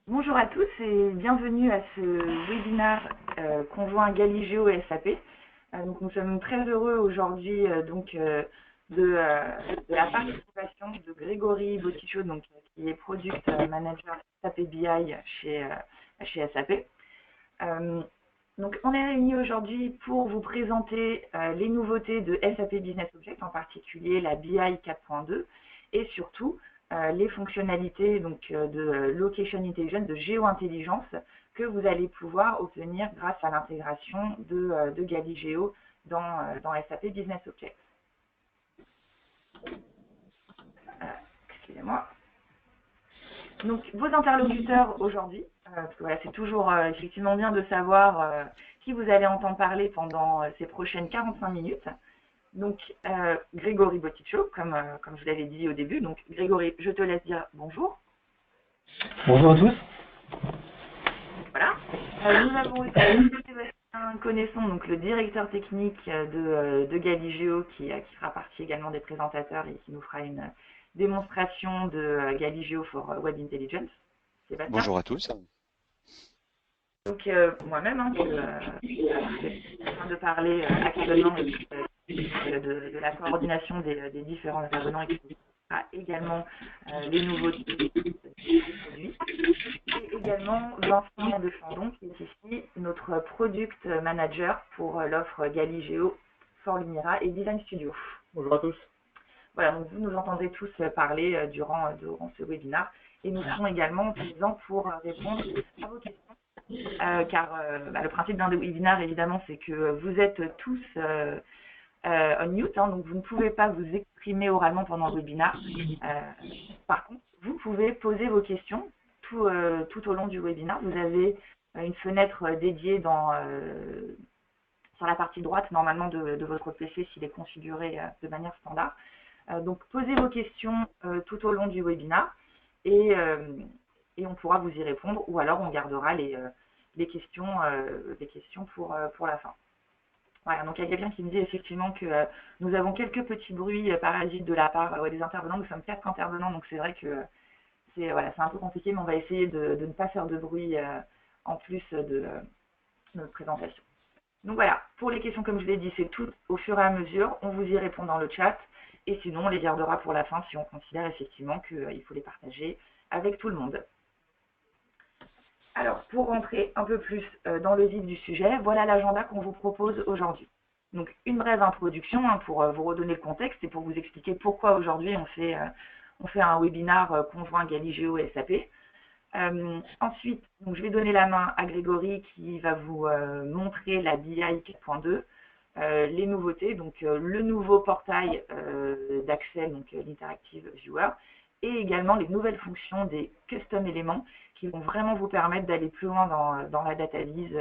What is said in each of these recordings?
Bonjour à tous et bienvenue à ce webinaire conjoint Galigeo et SAP. Donc nous sommes très heureux aujourd'hui de la participation de Grégory Bottichot, qui est Product Manager SAP BI chez SAP. Donc on est réunis aujourd'hui pour vous présenter les nouveautés de SAP Business Object, en particulier la BI 4.2 et surtout les fonctionnalités de Location Intelligence, de géo-intelligence que vous allez pouvoir obtenir grâce à l'intégration de Galigeo dans SAP Business Object. Excusez-moi. Donc, vos interlocuteurs aujourd'hui, parce que voilà, c'est toujours effectivement bien de savoir qui vous allez entendre parler pendant ces prochaines 45 minutes. Donc, Grégory Bottichot, comme je vous l'avais dit au début. Donc, Grégory, je te laisse dire bonjour. Bonjour à tous. Voilà. Nous avons aussi Sébastien Connaisson, donc le directeur technique de Galigeo, qui fera partie également des présentateurs et qui nous fera une démonstration de Galigeo for Web Intelligence. Sébastien. Bonjour à tous. Donc, moi-même, je suis en train de parler actuellement de la coordination des différents intervenants et qui fera également les nouveautés des produits. Et également Vincent de Chandon, qui est ici notre Product Manager pour l'offre Galigeo, for Lumira et Design Studio. Bonjour à tous. Voilà, donc vous nous entendez tous parler durant ce webinaire et nous serons également présents pour répondre à vos questions. Car le principe d'un webinaire, évidemment, c'est que vous êtes tous on mute, donc vous ne pouvez pas vous exprimer oralement pendant le webinaire. Par contre, vous pouvez poser vos questions tout au long du webinaire. Vous avez une fenêtre dédiée sur la partie droite, normalement, de votre PC s'il est configuré de manière standard. Donc, posez vos questions tout au long du webinaire et on pourra vous y répondre, ou alors on gardera les questions pour la fin. Voilà, donc il y a quelqu'un qui me dit effectivement que nous avons quelques petits bruits parasites de la part des intervenants. Nous sommes 4 intervenants, donc c'est vrai que c'est un peu compliqué, mais on va essayer de ne pas faire de bruit en plus de notre présentation. Donc voilà, pour les questions, comme je vous l'ai dit, c'est tout au fur et à mesure. On vous y répond dans le chat, et sinon on les gardera pour la fin si on considère effectivement qu'il faut les partager avec tout le monde. Alors, pour rentrer un peu plus dans le vif du sujet, voilà l'agenda qu'on vous propose aujourd'hui. Donc, une brève introduction pour vous redonner le contexte et pour vous expliquer pourquoi aujourd'hui on fait un webinaire conjoint Galigeo et SAP. Ensuite, donc, je vais donner la main à Grégory qui va vous montrer la BI 4.2, les nouveautés, donc le nouveau portail d'accès, donc l'Interactive Viewer, et également les nouvelles fonctions des custom éléments qui vont vraiment vous permettre d'aller plus loin dans la data vise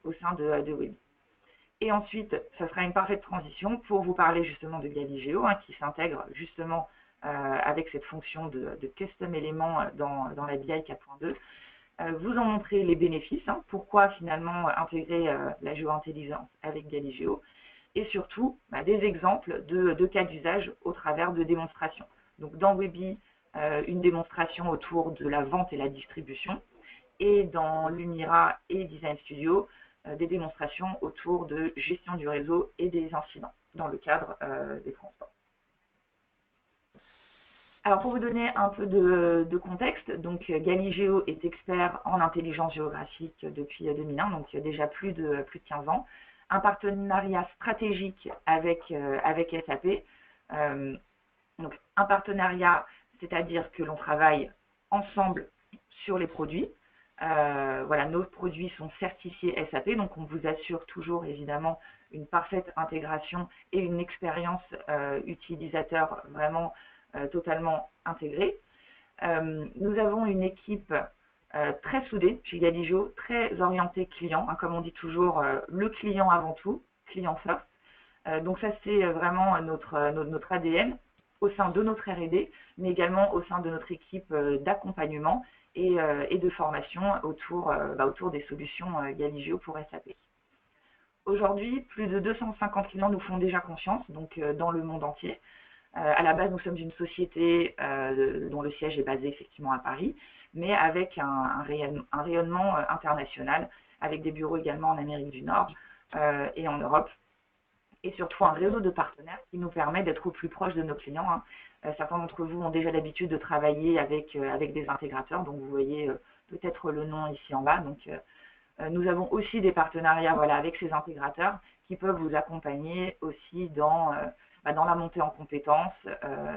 au sein de Web. Et ensuite, ça sera une parfaite transition pour vous parler justement de Galigeo, qui s'intègre justement avec cette fonction de custom éléments dans la BI 4.2. Vous en montrer les bénéfices, pourquoi finalement intégrer la géo-intelligence avec Galigeo, et surtout des exemples de cas d'usage au travers de démonstrations. Donc dans Webi, une démonstration autour de la vente et la distribution, et dans Lumira et Design Studio, des démonstrations autour de gestion du réseau et des incidents dans le cadre des transports. Alors pour vous donner un peu de contexte, donc Galigeo est expert en intelligence géographique depuis 2001, donc déjà plus de 15 ans. Un partenariat stratégique avec SAP. Donc un partenariat, c'est-à-dire que l'on travaille ensemble sur les produits. Voilà, nos produits sont certifiés SAP, donc on vous assure toujours évidemment une parfaite intégration et une expérience utilisateur vraiment totalement intégrée. Nous avons une équipe très soudée chez Galigeo, très orientée client, comme on dit toujours, le client avant tout, client first. Donc ça c'est vraiment notre ADN au sein de notre R&D, mais également au sein de notre équipe d'accompagnement et de formation autour des solutions Galigeo pour SAP. Aujourd'hui, plus de 250 clients nous font déjà confiance, donc dans le monde entier. À la base, nous sommes une société dont le siège est basé effectivement à Paris, mais avec un rayonnement international, avec des bureaux également en Amérique du Nord et en Europe, et surtout un réseau de partenaires qui nous permet d'être au plus proche de nos clients, hein. Certains d'entre vous ont déjà l'habitude de travailler avec des intégrateurs, donc vous voyez peut-être le nom ici en bas. Donc, nous avons aussi des partenariats avec ces intégrateurs qui peuvent vous accompagner aussi dans la montée en compétences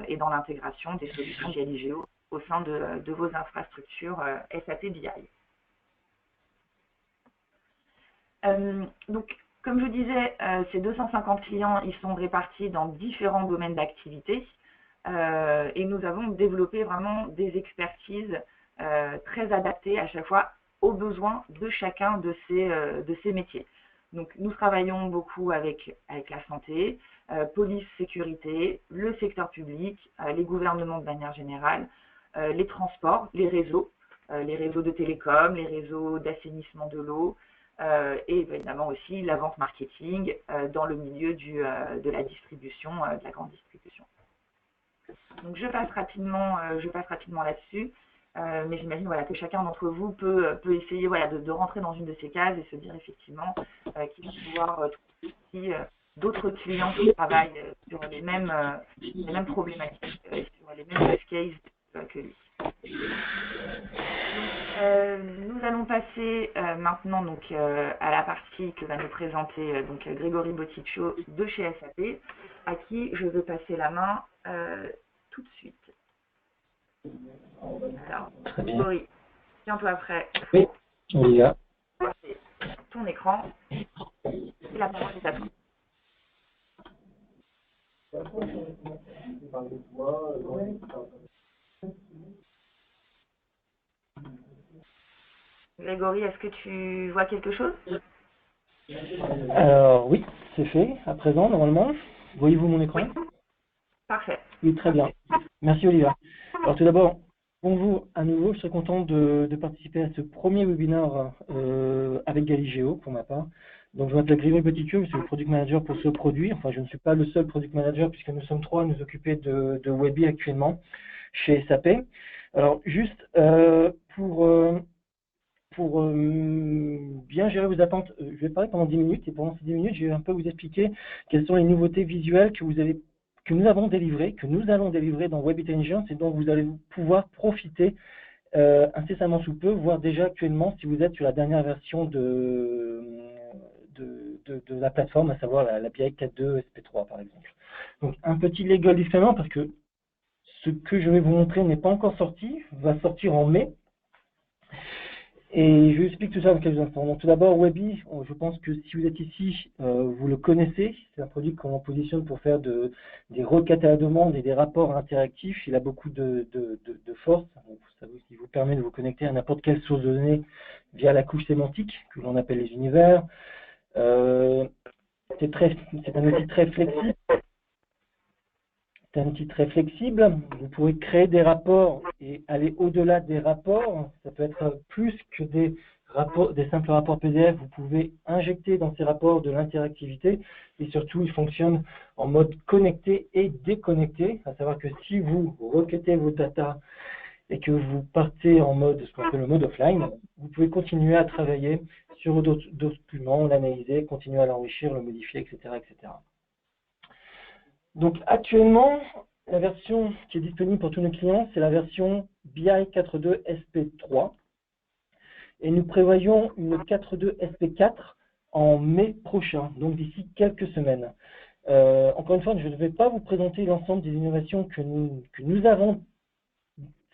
et dans l'intégration des solutions Galigeo au sein de vos infrastructures SAP BI. Donc, comme je vous disais, ces 250 clients, ils sont répartis dans différents domaines d'activité et nous avons développé vraiment des expertises très adaptées à chaque fois aux besoins de chacun de ces métiers. Donc, nous travaillons beaucoup avec la santé, police, sécurité, le secteur public, les gouvernements de manière générale, les transports, les réseaux de télécom, les réseaux d'assainissement de l'eau, et évidemment aussi la vente marketing dans le milieu de la distribution, de la grande distribution. Donc je passe rapidement là-dessus, mais j'imagine que chacun d'entre vous peut essayer de rentrer dans une de ces cases et se dire effectivement qu'il va pouvoir trouver aussi d'autres clients qui travaillent sur les mêmes problématiques, sur les mêmes use cases que lui. Nous allons passer maintenant à la partie que va nous présenter Grégory Boticcio de chez SAP, à qui je vais passer la main tout de suite. Alors, Grégory, tiens-toi prêt. Oui, on y va. Ton écran. Et la parole est à toi. Grégory, est-ce que tu vois quelque chose? Alors oui, c'est fait, à présent, normalement. Voyez-vous mon écran? Oui. Parfait. Oui, très bien. Merci Olivia. Alors tout d'abord, bonjour à nouveau, je serais content de participer à ce premier webinaire avec Galigeo pour ma part. Donc je m'appelle Grégory Boticcio, je suis le Product Manager pour ce produit. Enfin, je ne suis pas le seul Product Manager puisque nous sommes trois à nous occuper de Webi actuellement chez SAP. Alors juste pour bien gérer vos attentes, je vais parler pendant 10 minutes et pendant ces 10 minutes, je vais un peu vous expliquer quelles sont les nouveautés visuelles que nous allons délivrer dans Web Intelligence et dont vous allez pouvoir profiter incessamment sous peu, voire déjà actuellement si vous êtes sur la dernière version de la plateforme, à savoir la BI 4.2 SP3 par exemple. Donc un petit legal disclaimer parce que ce que je vais vous montrer n'est pas encore sorti, va sortir en mai. Et je vous explique tout ça dans quelques instants. Donc tout d'abord, Webi, je pense que si vous êtes ici, vous le connaissez. C'est un produit qu'on positionne pour faire des requêtes à la demande et des rapports interactifs. Il a beaucoup de force. Donc, ça vous permet de vous connecter à n'importe quelle source de données via la couche sémantique, que l'on appelle les univers. C'est un outil très flexible. C'est un outil très flexible. Vous pourrez créer des rapports et aller au-delà des rapports. Ça peut être plus que des simples rapports PDF. Vous pouvez injecter dans ces rapports de l'interactivité et surtout, il fonctionne en mode connecté et déconnecté. À savoir que si vous requêtez vos data et que vous partez en mode, ce qu'on appelle le mode offline, vous pouvez continuer à travailler sur d'autres documents, l'analyser, continuer à l'enrichir, le modifier, etc., etc. Donc actuellement, la version qui est disponible pour tous nos clients, c'est la version BI 4.2 SP3. Et nous prévoyons une 4.2 SP4 en mai prochain, donc d'ici quelques semaines. Encore une fois, je ne vais pas vous présenter l'ensemble des innovations que nous avons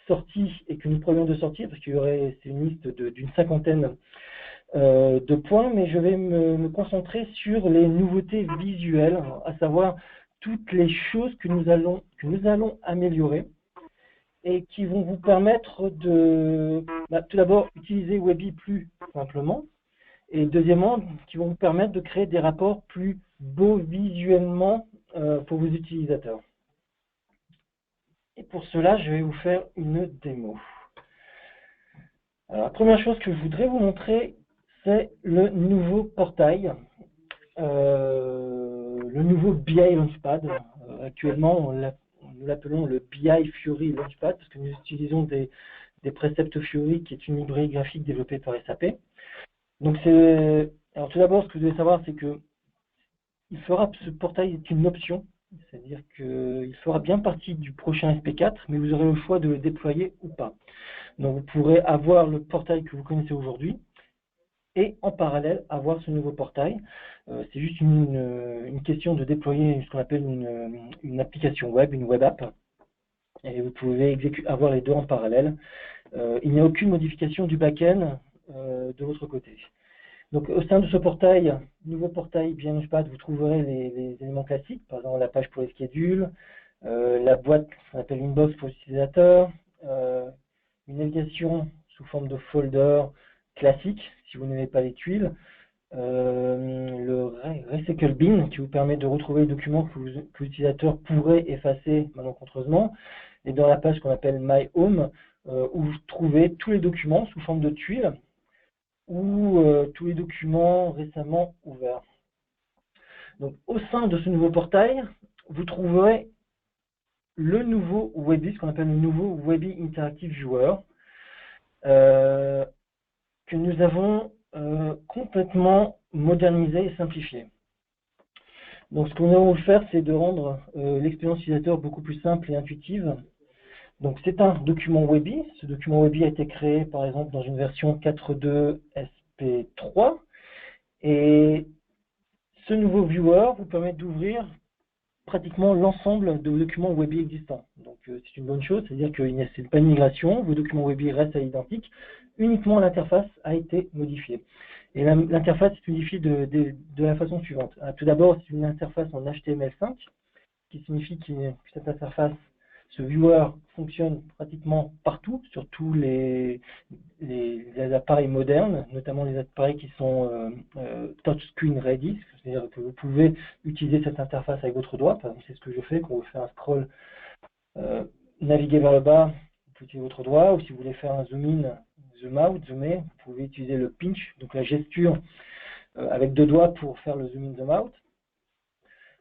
sorties et que nous prévoyons de sortir, parce qu'il y aurait une liste d'une cinquantaine de points, mais je vais me concentrer sur les nouveautés visuelles, à savoir toutes les choses que nous allons améliorer et qui vont vous permettre de, tout d'abord, utiliser Webi plus simplement et deuxièmement, qui vont vous permettre de créer des rapports plus beaux visuellement pour vos utilisateurs. Et pour cela, je vais vous faire une démo. Alors, la première chose que je voudrais vous montrer, c'est le nouveau portail. Le nouveau BI Launchpad. Actuellement, nous l'appelons le BI Fiori Launchpad, parce que nous utilisons des préceptes Fiori, qui est une librairie graphique développée par SAP. Donc alors tout d'abord, ce que vous devez savoir, c'est que ce portail est une option, c'est-à-dire qu'il fera bien partie du prochain SP4, mais vous aurez le choix de le déployer ou pas. Donc vous pourrez avoir le portail que vous connaissez aujourd'hui, et en parallèle avoir ce nouveau portail. C'est juste une question de déployer ce qu'on appelle une application web, une web app, et vous pouvez avoir les deux en parallèle. Il n'y a aucune modification du back-end de votre côté. Donc au sein de ce portail, nouveau portail BI Launchpad, vous trouverez les éléments classiques, par exemple la page pour les schedules, la boîte qu'on appelle une box pour l'utilisateur, une navigation sous forme de folder classique, si vous n'avez pas les tuiles, le Recycle Bin qui vous permet de retrouver les documents que l'utilisateur pourrait effacer malencontreusement, et dans la page qu'on appelle My Home, où vous trouvez tous les documents sous forme de tuiles ou tous les documents récemment ouverts. Donc au sein de ce nouveau portail, vous trouverez le nouveau Webby, ce qu'on appelle le nouveau Webby Interactive Viewer, que nous avons complètement modernisé et simplifié. Donc ce qu'on va vous faire, c'est de rendre l'expérience utilisateur beaucoup plus simple et intuitive. Donc c'est un document Webby. Ce document Webby a été créé par exemple dans une version 4.2 SP3. Et ce nouveau viewer vous permet d'ouvrir pratiquement l'ensemble de vos documents Webby existants. Donc c'est une bonne chose, c'est-à-dire que ce n'est pas une migration, vos documents Webby restent à l'identique, uniquement l'interface a été modifiée. Et l'interface est modifiée de la façon suivante. Tout d'abord, c'est une interface en HTML5, qui signifie que cette interface, ce viewer fonctionne pratiquement partout, sur tous les appareils modernes, notamment les appareils qui sont touchscreen ready, c'est-à-dire que vous pouvez utiliser cette interface avec votre doigt. Par exemple, c'est ce que je fais quand vous faites un scroll, naviguer vers le bas, vous pouvez utiliser votre doigt, ou si vous voulez faire un zoom in, zoom out, zoomer, vous pouvez utiliser le pinch, donc la gesture avec deux doigts pour faire le zoom in, zoom out.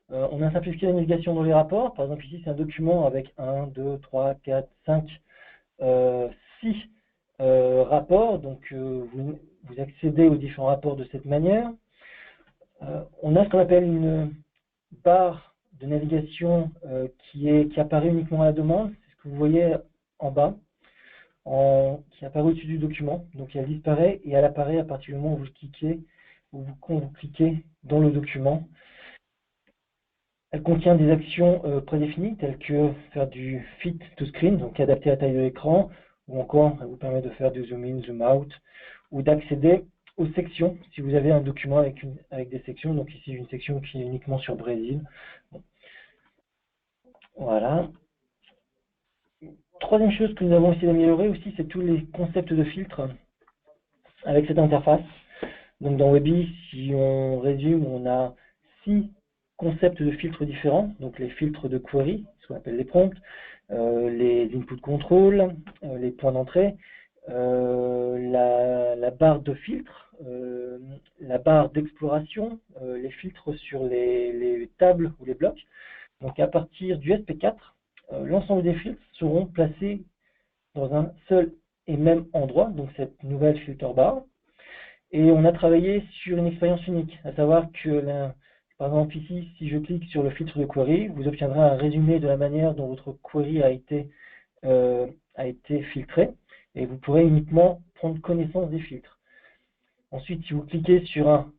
On a simplifié la navigation dans les rapports. Par exemple, ici, c'est un document avec 1, 2, 3, 4, 5, 6 rapports. Donc, vous accédez aux différents rapports de cette manière. On a ce qu'on appelle une barre de navigation qui apparaît uniquement à la demande. C'est ce que vous voyez en bas, qui apparaît au-dessus du document. Donc, elle disparaît et elle apparaît à partir du moment où vous cliquez, quand vous cliquez dans le document. Elle contient des actions prédéfinies, telles que faire du fit to screen, donc adapter la taille de l'écran, ou encore elle vous permet de faire du zoom in, zoom out, ou d'accéder aux sections, si vous avez un document avec des sections. Donc ici, une section qui est uniquement sur Brésil. Bon. Voilà. Troisième chose que nous avons essayé d'améliorer aussi, c'est tous les concepts de filtres avec cette interface. Donc dans Webby, si on résume, on a 6 concepts de filtres différents, donc les filtres de query, ce qu'on appelle les prompts, les input control, les points d'entrée, la barre de filtre, la barre d'exploration, les filtres sur les tables ou les blocs. Donc à partir du SP4, l'ensemble des filtres seront placés dans un seul et même endroit, donc cette nouvelle filter bar. Et on a travaillé sur une expérience unique, à savoir que par exemple ici, si je clique sur le filtre de query, vous obtiendrez un résumé de la manière dont votre query a été filtré, et vous pourrez uniquement prendre connaissance des filtres. Ensuite, si vous cliquez sur un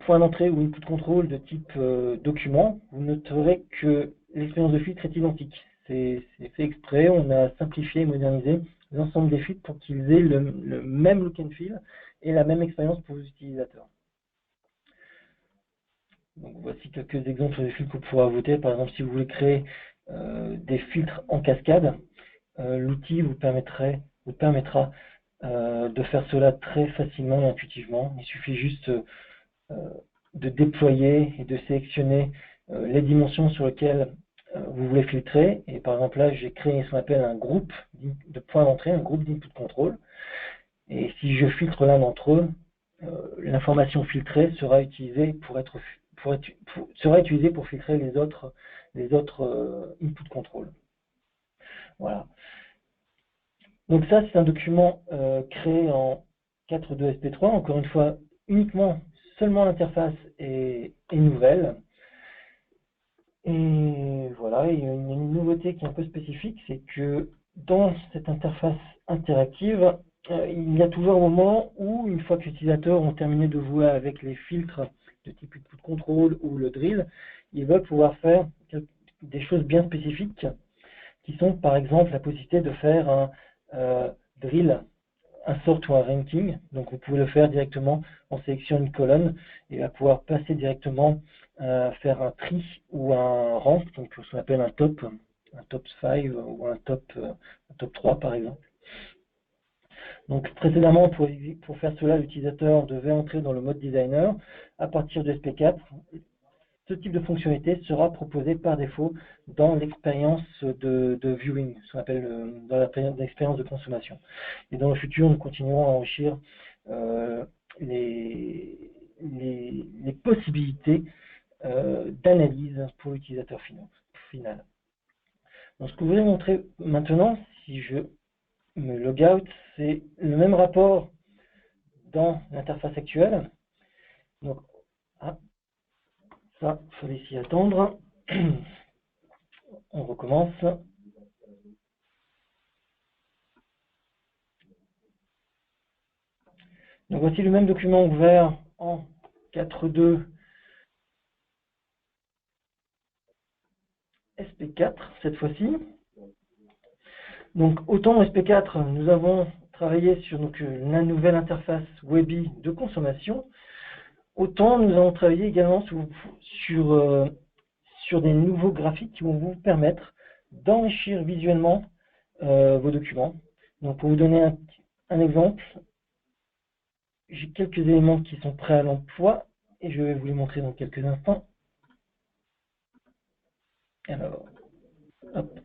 point d'entrée ou input control de type document, vous noterez que l'expérience de filtre est identique. C'est fait exprès, on a simplifié et modernisé l'ensemble des filtres pour qu'ils aient le même look and feel et la même expérience pour les utilisateurs. Donc voici quelques exemples de filtres que vous pourrez ajouter. Par exemple, si vous voulez créer des filtres en cascade, l'outil vous permettra de faire cela très facilement et intuitivement. Il suffit juste de déployer et de sélectionner les dimensions sur lesquelles vous voulez filtrer. Et par exemple là, j'ai créé ce qu'on appelle un groupe de points d'entrée, un groupe d'input control. Et si je filtre l'un d'entre eux, l'information filtrée sera utilisée pour filtrer les autres les autres input control. Voilà. Donc ça, c'est un document créé en 4.2 SP3. Encore une fois, uniquement, seulement l'interface est nouvelle. Et voilà, il y a une nouveauté qui est un peu spécifique, c'est que dans cette interface interactive, il y a toujours un moment où, une fois que les utilisateurs ont terminé de jouer avec les filtres de type input control ou le drill, ils veulent pouvoir faire des choses bien spécifiques qui sont par exemple la possibilité de faire un drill, un sort ou un ranking. Donc vous pouvez le faire directement en sélectionnant une colonne et à pouvoir passer directement faire un tri ou un rank, donc ce qu'on appelle un top 5 ou un top 3 par exemple. Donc précédemment, pour faire cela, l'utilisateur devait entrer dans le mode designer. À partir de SP4, ce type de fonctionnalité sera proposé par défaut dans l'expérience de viewing, ce qu'on appelle dans l'expérience de consommation. Et dans le futur, nous continuerons à enrichir les possibilités d'analyse pour l'utilisateur final. Donc, ce que je vais montrer maintenant, si je me log out, c'est le même rapport dans l'interface actuelle. Donc, ça, il fallait s'y attendre. On recommence. Donc voici le même document ouvert en 4.2 SP4 cette fois-ci. Donc autant en SP4, nous avons travaillé sur la nouvelle interface Webby de consommation, autant nous avons travaillé également sur des nouveaux graphiques qui vont vous permettre d'enrichir visuellement vos documents. Donc pour vous donner un exemple, j'ai quelques éléments qui sont prêts à l'emploi et je vais vous les montrer dans quelques instants. Alors, hop,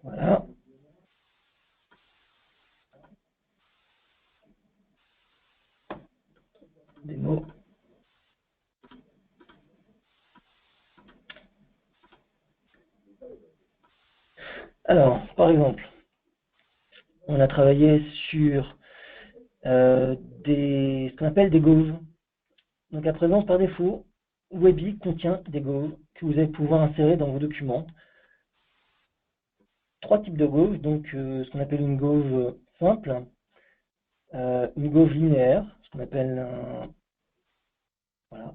voilà. Démo. Alors, par exemple, on a travaillé sur ce qu'on appelle des goals. Donc à présent, par défaut, Webby contient des goals que vous allez pouvoir insérer dans vos documents. 3 types de goals, donc ce qu'on appelle une goal simple, une goal linéaire, ce qu'on appelle voilà,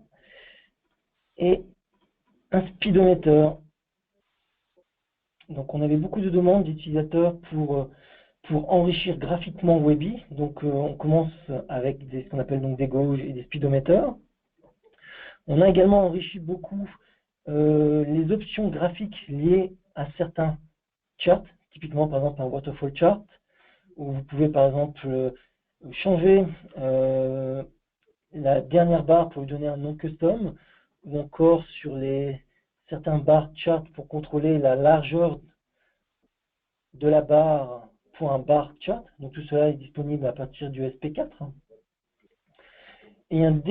et un speedometer. Donc on avait beaucoup de demandes d'utilisateurs pour enrichir graphiquement Webby. Donc on commence avec ce qu'on appelle donc des gauges et des speedometers. On a également enrichi beaucoup les options graphiques liées à certains charts, typiquement par exemple un waterfall chart, où vous pouvez par exemple changer la dernière barre pour lui donner un nom custom, ou encore sur certains bar charts pour contrôler la largeur de la barre pour un bar chart. Donc tout cela est disponible à partir du SP4. Et une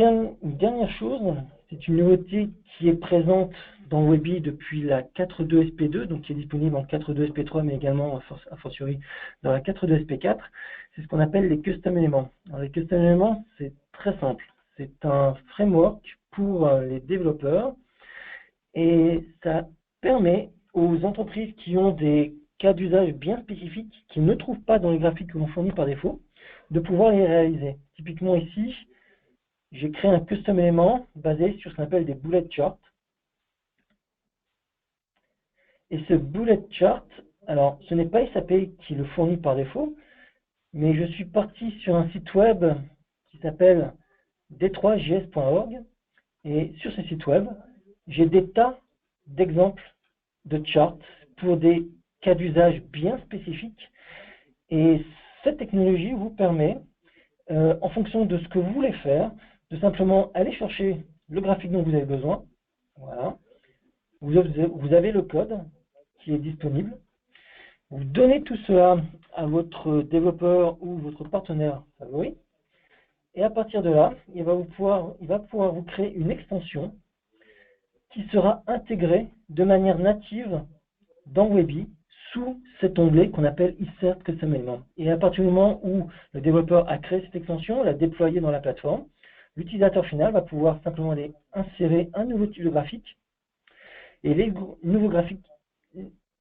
dernière chose, c'est une nouveauté qui est présente dans Webby depuis la 4.2 SP2, donc qui est disponible en 4.2 SP3, mais également a fortiori dans la 4.2 SP4, c'est ce qu'on appelle les custom éléments. Alors, les custom éléments, c'est très simple. C'est un framework pour les développeurs et ça permet aux entreprises qui ont des cas d'usage bien spécifiques, qui ne trouvent pas dans les graphiques que l'on fournit par défaut, de pouvoir les réaliser. Typiquement ici, j'ai créé un custom élément basé sur ce qu'on appelle des bullet charts. Et ce bullet chart, alors ce n'est pas SAP qui le fournit par défaut, mais je suis parti sur un site web qui s'appelle d3js.org et sur ce site web, j'ai des tas d'exemples de charts pour des cas d'usage bien spécifiques et cette technologie vous permet, en fonction de ce que vous voulez faire, de simplement aller chercher le graphique dont vous avez besoin. Voilà. Vous avez le code qui est disponible. Vous donnez tout cela à votre développeur ou votre partenaire favori. Et à partir de là, il va pouvoir vous créer une extension qui sera intégré de manière native dans Webby sous cet onglet qu'on appelle Insert Custom Element. Et à partir du moment où le développeur a créé cette extension, l'a déployée dans la plateforme, l'utilisateur final va pouvoir simplement aller insérer un nouveau type de graphique et les nouveaux graphiques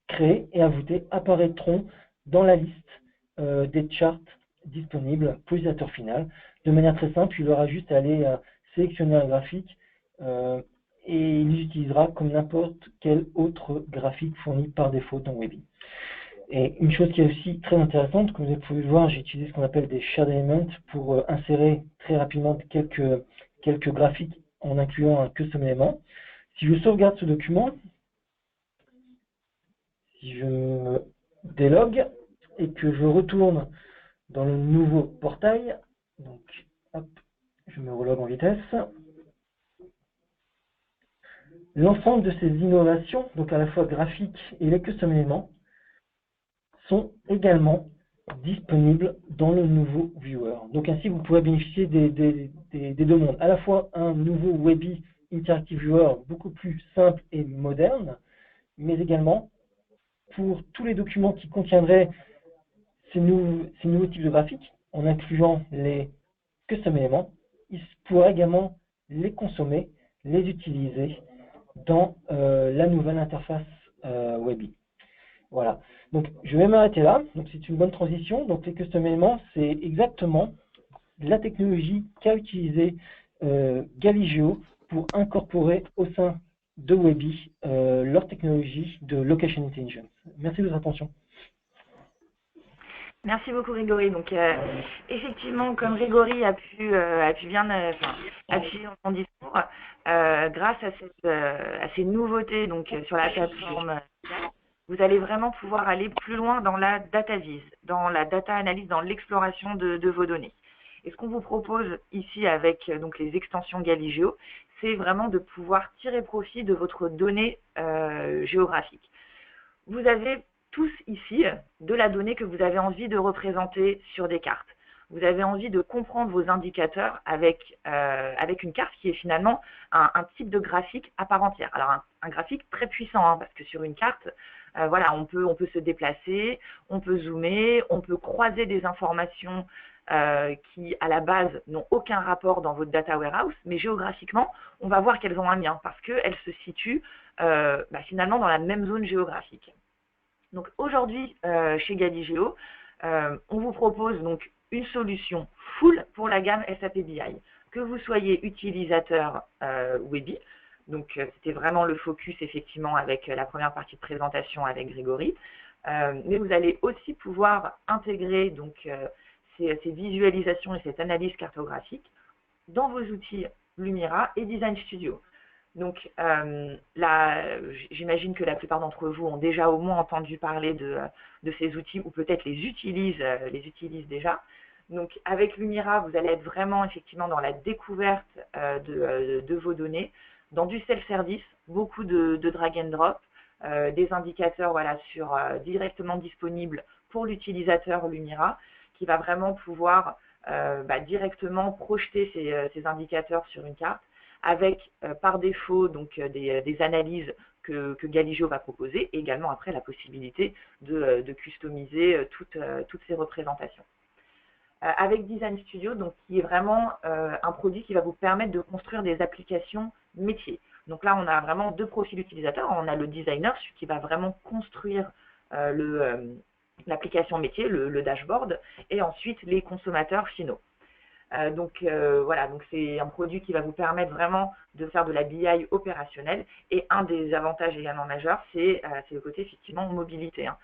créés et ajoutés apparaîtront dans la liste des charts disponibles pour l'utilisateur final. De manière très simple, il aura juste à aller sélectionner un graphique et il l'utilisera comme n'importe quel autre graphique fourni par défaut dans Webby. Et une chose qui est aussi très intéressante, comme vous pouvez le voir, j'ai utilisé ce qu'on appelle des shared elements pour insérer très rapidement quelques graphiques en incluant un custom élément. Si je sauvegarde ce document, si je me délogue et que je retourne dans le nouveau portail, donc hop, je me relogue en vitesse. L'ensemble de ces innovations, donc à la fois graphiques et les custom éléments, sont également disponibles dans le nouveau viewer. Donc ainsi, vous pourrez bénéficier des deux mondes. À la fois un nouveau Webby Interactive Viewer beaucoup plus simple et moderne, mais également pour tous les documents qui contiendraient ces nouveaux types de graphiques, en incluant les custom éléments, il pourra également les consommer, les utiliser dans la nouvelle interface Webby. Voilà, donc je vais m'arrêter là, donc c'est une bonne transition. Donc les custom éléments, c'est exactement la technologie qu'a utilisée Galigeo pour incorporer au sein de Webby leur technologie de Location Intelligence. Merci de votre attention. Merci beaucoup Grégory. Donc effectivement, comme Grégory a pu bien appuyer dans son discours, grâce à ces nouveautés donc sur la plateforme, vous allez vraiment pouvoir aller plus loin dans la data vise, dans la data analyse, dans l'exploration de vos données. Et ce qu'on vous propose ici avec donc les extensions Galigeo, c'est vraiment de pouvoir tirer profit de votre donnée géographique. Vous avez tous ici de la donnée que vous avez envie de représenter sur des cartes. Vous avez envie de comprendre vos indicateurs avec une carte qui est finalement un type de graphique à part entière. Alors un graphique très puissant, hein, parce que sur une carte, voilà, on peut se déplacer, on peut zoomer, on peut croiser des informations qui à la base n'ont aucun rapport dans votre data warehouse, mais géographiquement, on va voir qu'elles ont un lien parce qu'elles se situent finalement dans la même zone géographique. Donc aujourd'hui, chez Galigeo, on vous propose donc une solution full pour la gamme SAP BI. Que vous soyez utilisateur Webby, donc c'était vraiment le focus effectivement avec la première partie de présentation avec Grégory, mais vous allez aussi pouvoir intégrer donc ces visualisations et cette analyse cartographique dans vos outils Lumira et Design Studio. Donc là, j'imagine que la plupart d'entre vous ont déjà au moins entendu parler de ces outils ou peut-être les utilisent déjà. Donc avec Lumira, vous allez être vraiment effectivement dans la découverte de vos données, dans du self-service, beaucoup de drag and drop, des indicateurs voilà, directement disponibles pour l'utilisateur Lumira, qui va vraiment pouvoir directement projeter ces indicateurs sur une carte, avec par défaut donc des analyses que Galigeo va proposer, et également après la possibilité de customiser toutes ces représentations. Avec Design Studio, donc, qui est vraiment un produit qui va vous permettre de construire des applications métiers. Donc là, on a vraiment deux profils utilisateurs. On a le designer, celui qui va vraiment construire l'application métier, le dashboard, et ensuite les consommateurs finaux. Voilà, donc c'est un produit qui va vous permettre vraiment de faire de la BI opérationnelle, et un des avantages également majeurs, c'est le côté effectivement mobilité. Hein.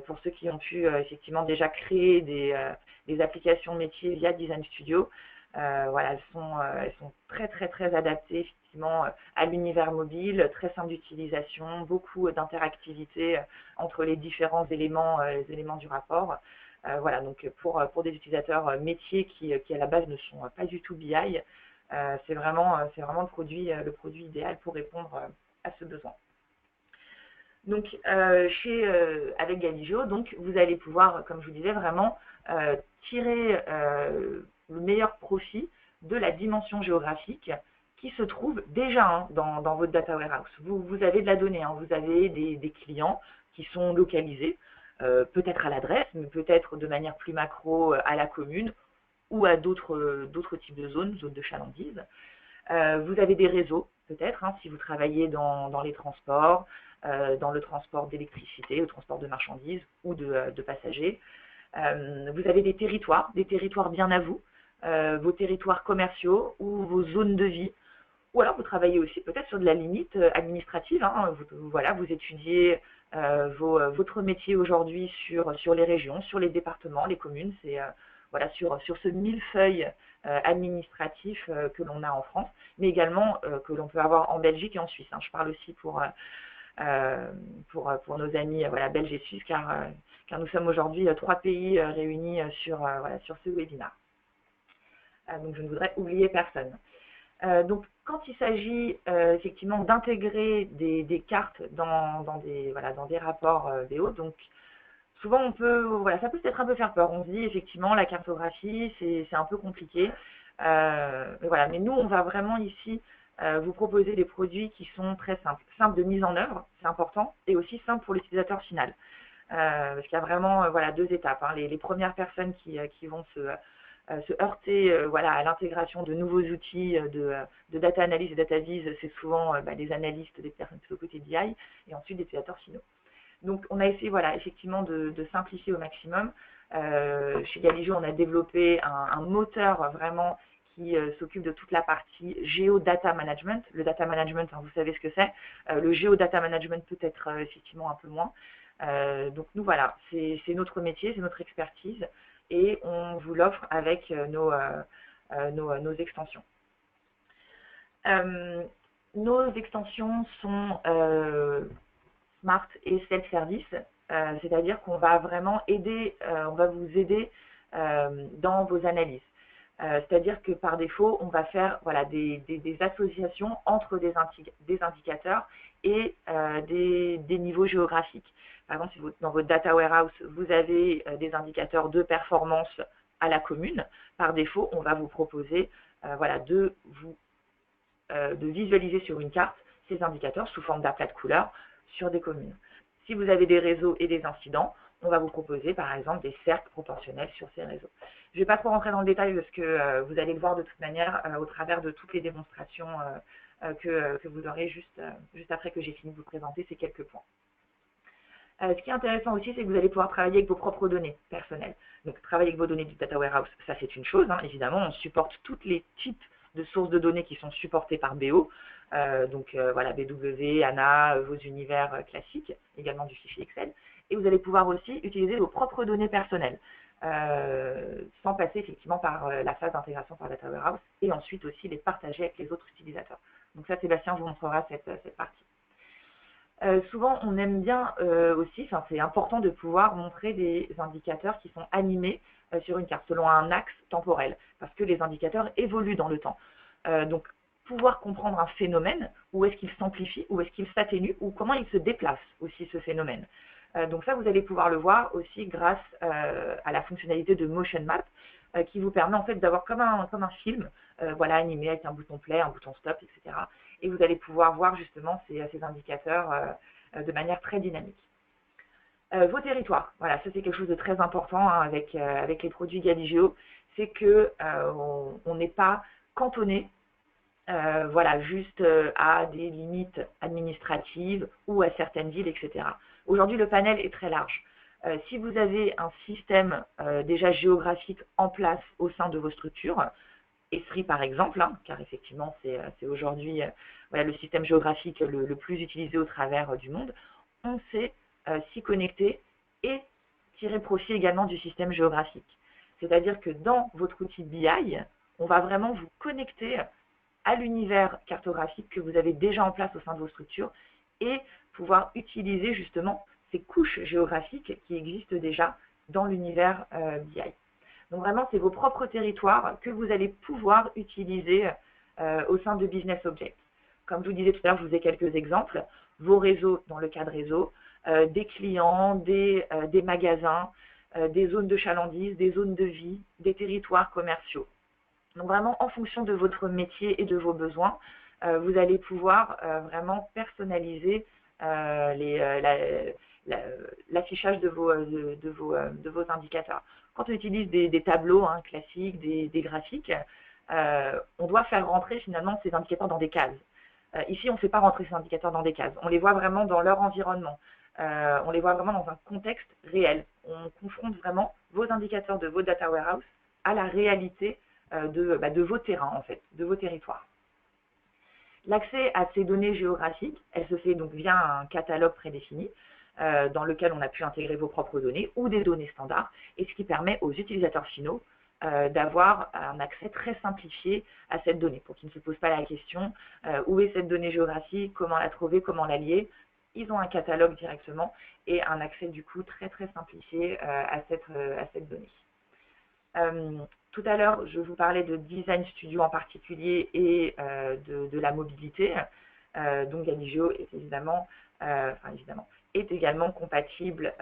Pour ceux qui ont pu effectivement déjà créer des applications métiers via Design Studio, voilà, elles sont très très très adaptées effectivement à l'univers mobile, très simple d'utilisation, beaucoup d'interactivité entre les différents éléments du rapport. Voilà, donc pour des utilisateurs métiers qui à la base ne sont pas du tout BI, c'est vraiment le produit idéal pour répondre à ce besoin. Donc avec Galigeo, donc vous allez pouvoir, comme je vous disais, vraiment tirer le meilleur profit de la dimension géographique qui se trouvent déjà dans votre data warehouse. Vous avez de la donnée, vous avez des clients qui sont localisés, peut-être à l'adresse, mais peut-être de manière plus macro à la commune ou à d'autres types de zones de chalandise. Vous avez des réseaux, peut-être, si vous travaillez dans les transports, dans le transport d'électricité, le transport de marchandises ou de passagers. Vous avez des territoires bien à vous, vos territoires commerciaux ou vos zones de vie. Ou alors vous travaillez aussi peut-être sur de la limite administrative. Vous étudiez votre métier aujourd'hui sur les régions, sur les départements, les communes. C'est sur ce millefeuille administratif que l'on a en France, mais également que l'on peut avoir en Belgique et en Suisse. Je parle aussi pour nos amis belges et suisses, car nous sommes aujourd'hui 3 pays réunis sur ce webinaire. Donc je ne voudrais oublier personne. Donc quand il s'agit effectivement d'intégrer des cartes dans des rapports BO, donc souvent ça peut peut-être un peu faire peur. On se dit effectivement la cartographie c'est un peu compliqué, mais nous on va vraiment ici vous proposer des produits qui sont très simples de mise en œuvre, c'est important, et aussi simples pour l'utilisateur final. Parce qu'il y a vraiment 2 étapes. Les premières personnes qui vont se heurter à l'intégration de nouveaux outils de data analyse et data vise, c'est souvent les analystes, des personnes plutôt côté BI, et ensuite des utilisateurs finaux. Donc on a essayé effectivement de simplifier au maximum. Chez Galigio, on a développé un moteur vraiment qui s'occupe de toute la partie géodata management. Le data management, vous savez ce que c'est. Le géodata management peut être effectivement un peu moins. Donc nous c'est notre métier, c'est notre expertise, et on vous l'offre avec nos extensions. Nos extensions sont Smart et Self-Service, c'est-à-dire qu'on va vraiment on va vous aider dans vos analyses. C'est-à-dire que par défaut, on va faire des associations entre des indicateurs et des niveaux géographiques. Par exemple, si dans votre data warehouse, vous avez des indicateurs de performance à la commune, par défaut, on va vous proposer de visualiser sur une carte ces indicateurs sous forme d'aplats de couleurs sur des communes. Si vous avez des réseaux et des incidents, on va vous proposer par exemple des cercles proportionnels sur ces réseaux. Je ne vais pas trop rentrer dans le détail parce que vous allez le voir de toute manière au travers de toutes les démonstrations que vous aurez juste après que j'ai fini de vous présenter ces quelques points. Ce qui est intéressant aussi, c'est que vous allez pouvoir travailler avec vos propres données personnelles. Donc travailler avec vos données du Data Warehouse, ça c'est une chose, évidemment, on supporte tous les types de sources de données qui sont supportées par BO, BW, ANA, vos univers classiques, également du fichier Excel, et vous allez pouvoir aussi utiliser vos propres données personnelles, sans passer effectivement par la phase d'intégration par Data Warehouse, et ensuite aussi les partager avec les autres utilisateurs. Donc ça, Sébastien vous montrera cette partie. Souvent, on aime bien aussi, c'est important de pouvoir montrer des indicateurs qui sont animés sur une carte, selon un axe temporel, parce que les indicateurs évoluent dans le temps. Donc, pouvoir comprendre un phénomène, où est-ce qu'il s'amplifie, où est-ce qu'il s'atténue, ou comment il se déplace aussi ce phénomène. Donc ça, vous allez pouvoir le voir aussi grâce à la fonctionnalité de Motion Map, qui vous permet en fait d'avoir comme un film, animé avec un bouton play, un bouton stop, etc. Et vous allez pouvoir voir justement ces indicateurs de manière très dynamique. Vos territoires, ça c'est quelque chose de très important avec les produits Galigio, c'est que on n'est pas cantonné juste à des limites administratives ou à certaines villes, etc. Aujourd'hui, le panel est très large. Si vous avez un système déjà géographique en place au sein de vos structures, Esri par exemple, car effectivement c'est aujourd'hui le système géographique le plus utilisé au travers du monde, on sait s'y connecter et tirer profit également du système géographique. C'est-à-dire que dans votre outil BI, on va vraiment vous connecter à l'univers cartographique que vous avez déjà en place au sein de vos structures et pouvoir utiliser justement ces couches géographiques qui existent déjà dans l'univers BI. Donc vraiment, c'est vos propres territoires que vous allez pouvoir utiliser au sein de Business Objects. Comme je vous disais tout à l'heure, je vous ai quelques exemples. Vos réseaux, dans le cas de réseau, des clients, des magasins, des zones de chalandise, des zones de vie, des territoires commerciaux. Donc vraiment, en fonction de votre métier et de vos besoins, vous allez pouvoir vraiment personnaliser l'affichage de vos indicateurs. Quand on utilise des tableaux classiques, des graphiques, on doit faire rentrer finalement ces indicateurs dans des cases. Ici, on ne fait pas rentrer ces indicateurs dans des cases. On les voit vraiment dans leur environnement. On les voit vraiment dans un contexte réel. On confronte vraiment vos indicateurs de vos data warehouse à la réalité de vos terrains, en fait, de vos territoires. L'accès à ces données géographiques, elle se fait donc via un catalogue prédéfini dans lequel on a pu intégrer vos propres données ou des données standards, et ce qui permet aux utilisateurs finaux d'avoir un accès très simplifié à cette donnée pour qu'ils ne se posent pas la question où est cette donnée géographique, comment la trouver, comment la lier. Ils ont un catalogue directement et un accès du coup très très simplifié à cette donnée. Tout à l'heure, je vous parlais de Design Studio en particulier et de la mobilité. Donc Galigeo est est également compatible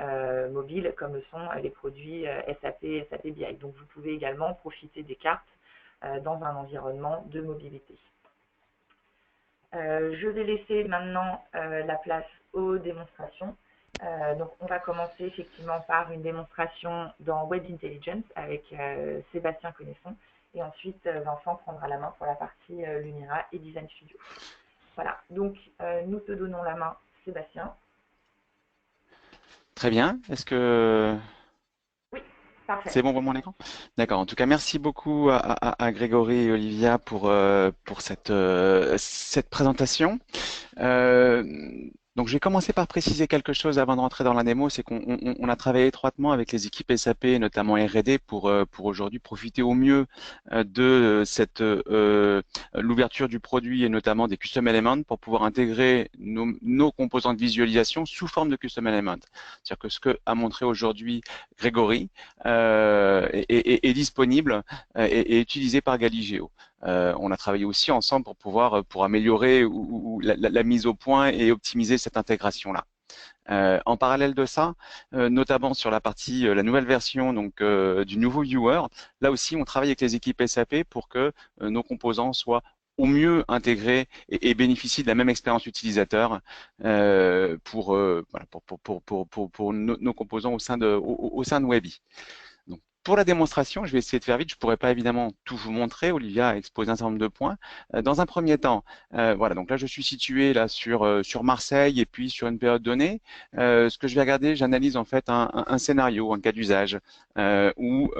mobile comme le sont les produits SAP BI. Donc vous pouvez également profiter des cartes dans un environnement de mobilité. Je vais laisser maintenant la place aux démonstrations. Donc on va commencer effectivement par une démonstration dans Web Intelligence avec Sébastien Connaisson, et ensuite Vincent prendra la main pour la partie Lumira et Design Studio. Voilà, donc nous te donnons la main, Sébastien. Très bien. Est-ce que Oui, parfait. c'est bon pour mon écran? D'accord. En tout cas, merci beaucoup à Grégory et Olivia pour cette présentation. Donc, je vais commencer par préciser quelque chose avant de rentrer dans la démo, c'est qu'on a travaillé étroitement avec les équipes SAP, notamment R&D, pour aujourd'hui profiter au mieux de l'ouverture du produit et notamment des custom elements pour pouvoir intégrer nos composants de visualisation sous forme de custom elements. C'est-à-dire que ce que a montré aujourd'hui Grégory est disponible et utilisé par Galigeo. On a travaillé aussi ensemble pour améliorer la mise au point et optimiser cette intégration-là. En parallèle de ça, notamment sur la partie, la nouvelle version donc du nouveau viewer, là aussi on travaille avec les équipes SAP pour que nos composants soient au mieux intégrés et bénéficient de la même expérience utilisateur pour nos composants au sein de Webby. Pour la démonstration, je vais essayer de faire vite. Je ne pourrais pas évidemment tout vous montrer. Olivia a exposé un certain nombre de points. Dans un premier temps, voilà. Donc là, je suis situé là sur Marseille et puis sur une période donnée. Ce que je vais regarder, j'analyse en fait un scénario, un cas d'usage où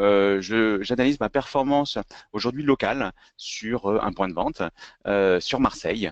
j'analyse ma performance aujourd'hui locale sur un point de vente sur Marseille.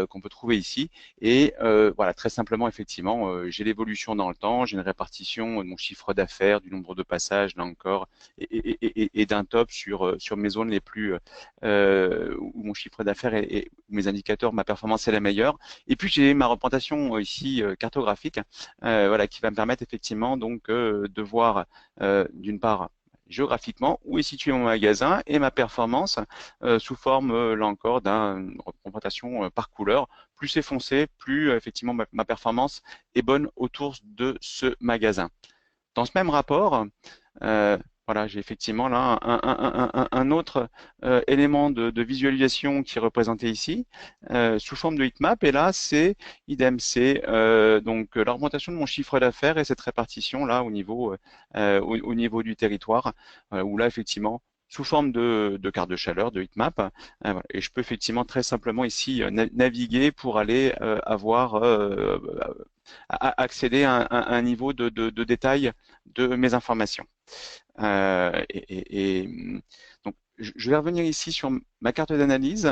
Qu'on peut trouver ici. Et voilà, très simplement, effectivement, j'ai l'évolution dans le temps, j'ai une répartition de mon chiffre d'affaires, du nombre de passages, là encore, et d'un top sur mes zones les plus où mon chiffre d'affaires et mes indicateurs, ma performance est la meilleure. Et puis j'ai ma représentation ici cartographique, voilà, qui va me permettre effectivement donc de voir d'une part géographiquement où est situé mon magasin et ma performance sous forme, là encore, d'une représentation par couleur. Plus c'est foncé, plus effectivement ma performance est bonne autour de ce magasin. Dans ce même rapport, voilà, j'ai effectivement là un autre élément de visualisation qui est représenté ici sous forme de heatmap. Et là, c'est idem, c'est donc l'augmentation de mon chiffre d'affaires et cette répartition là au niveau du territoire, où là effectivement sous forme de carte de chaleur, de heatmap. Voilà. Et je peux effectivement très simplement ici naviguer pour aller accéder à un niveau de détail de mes informations. Donc, je vais revenir ici sur ma carte d'analyse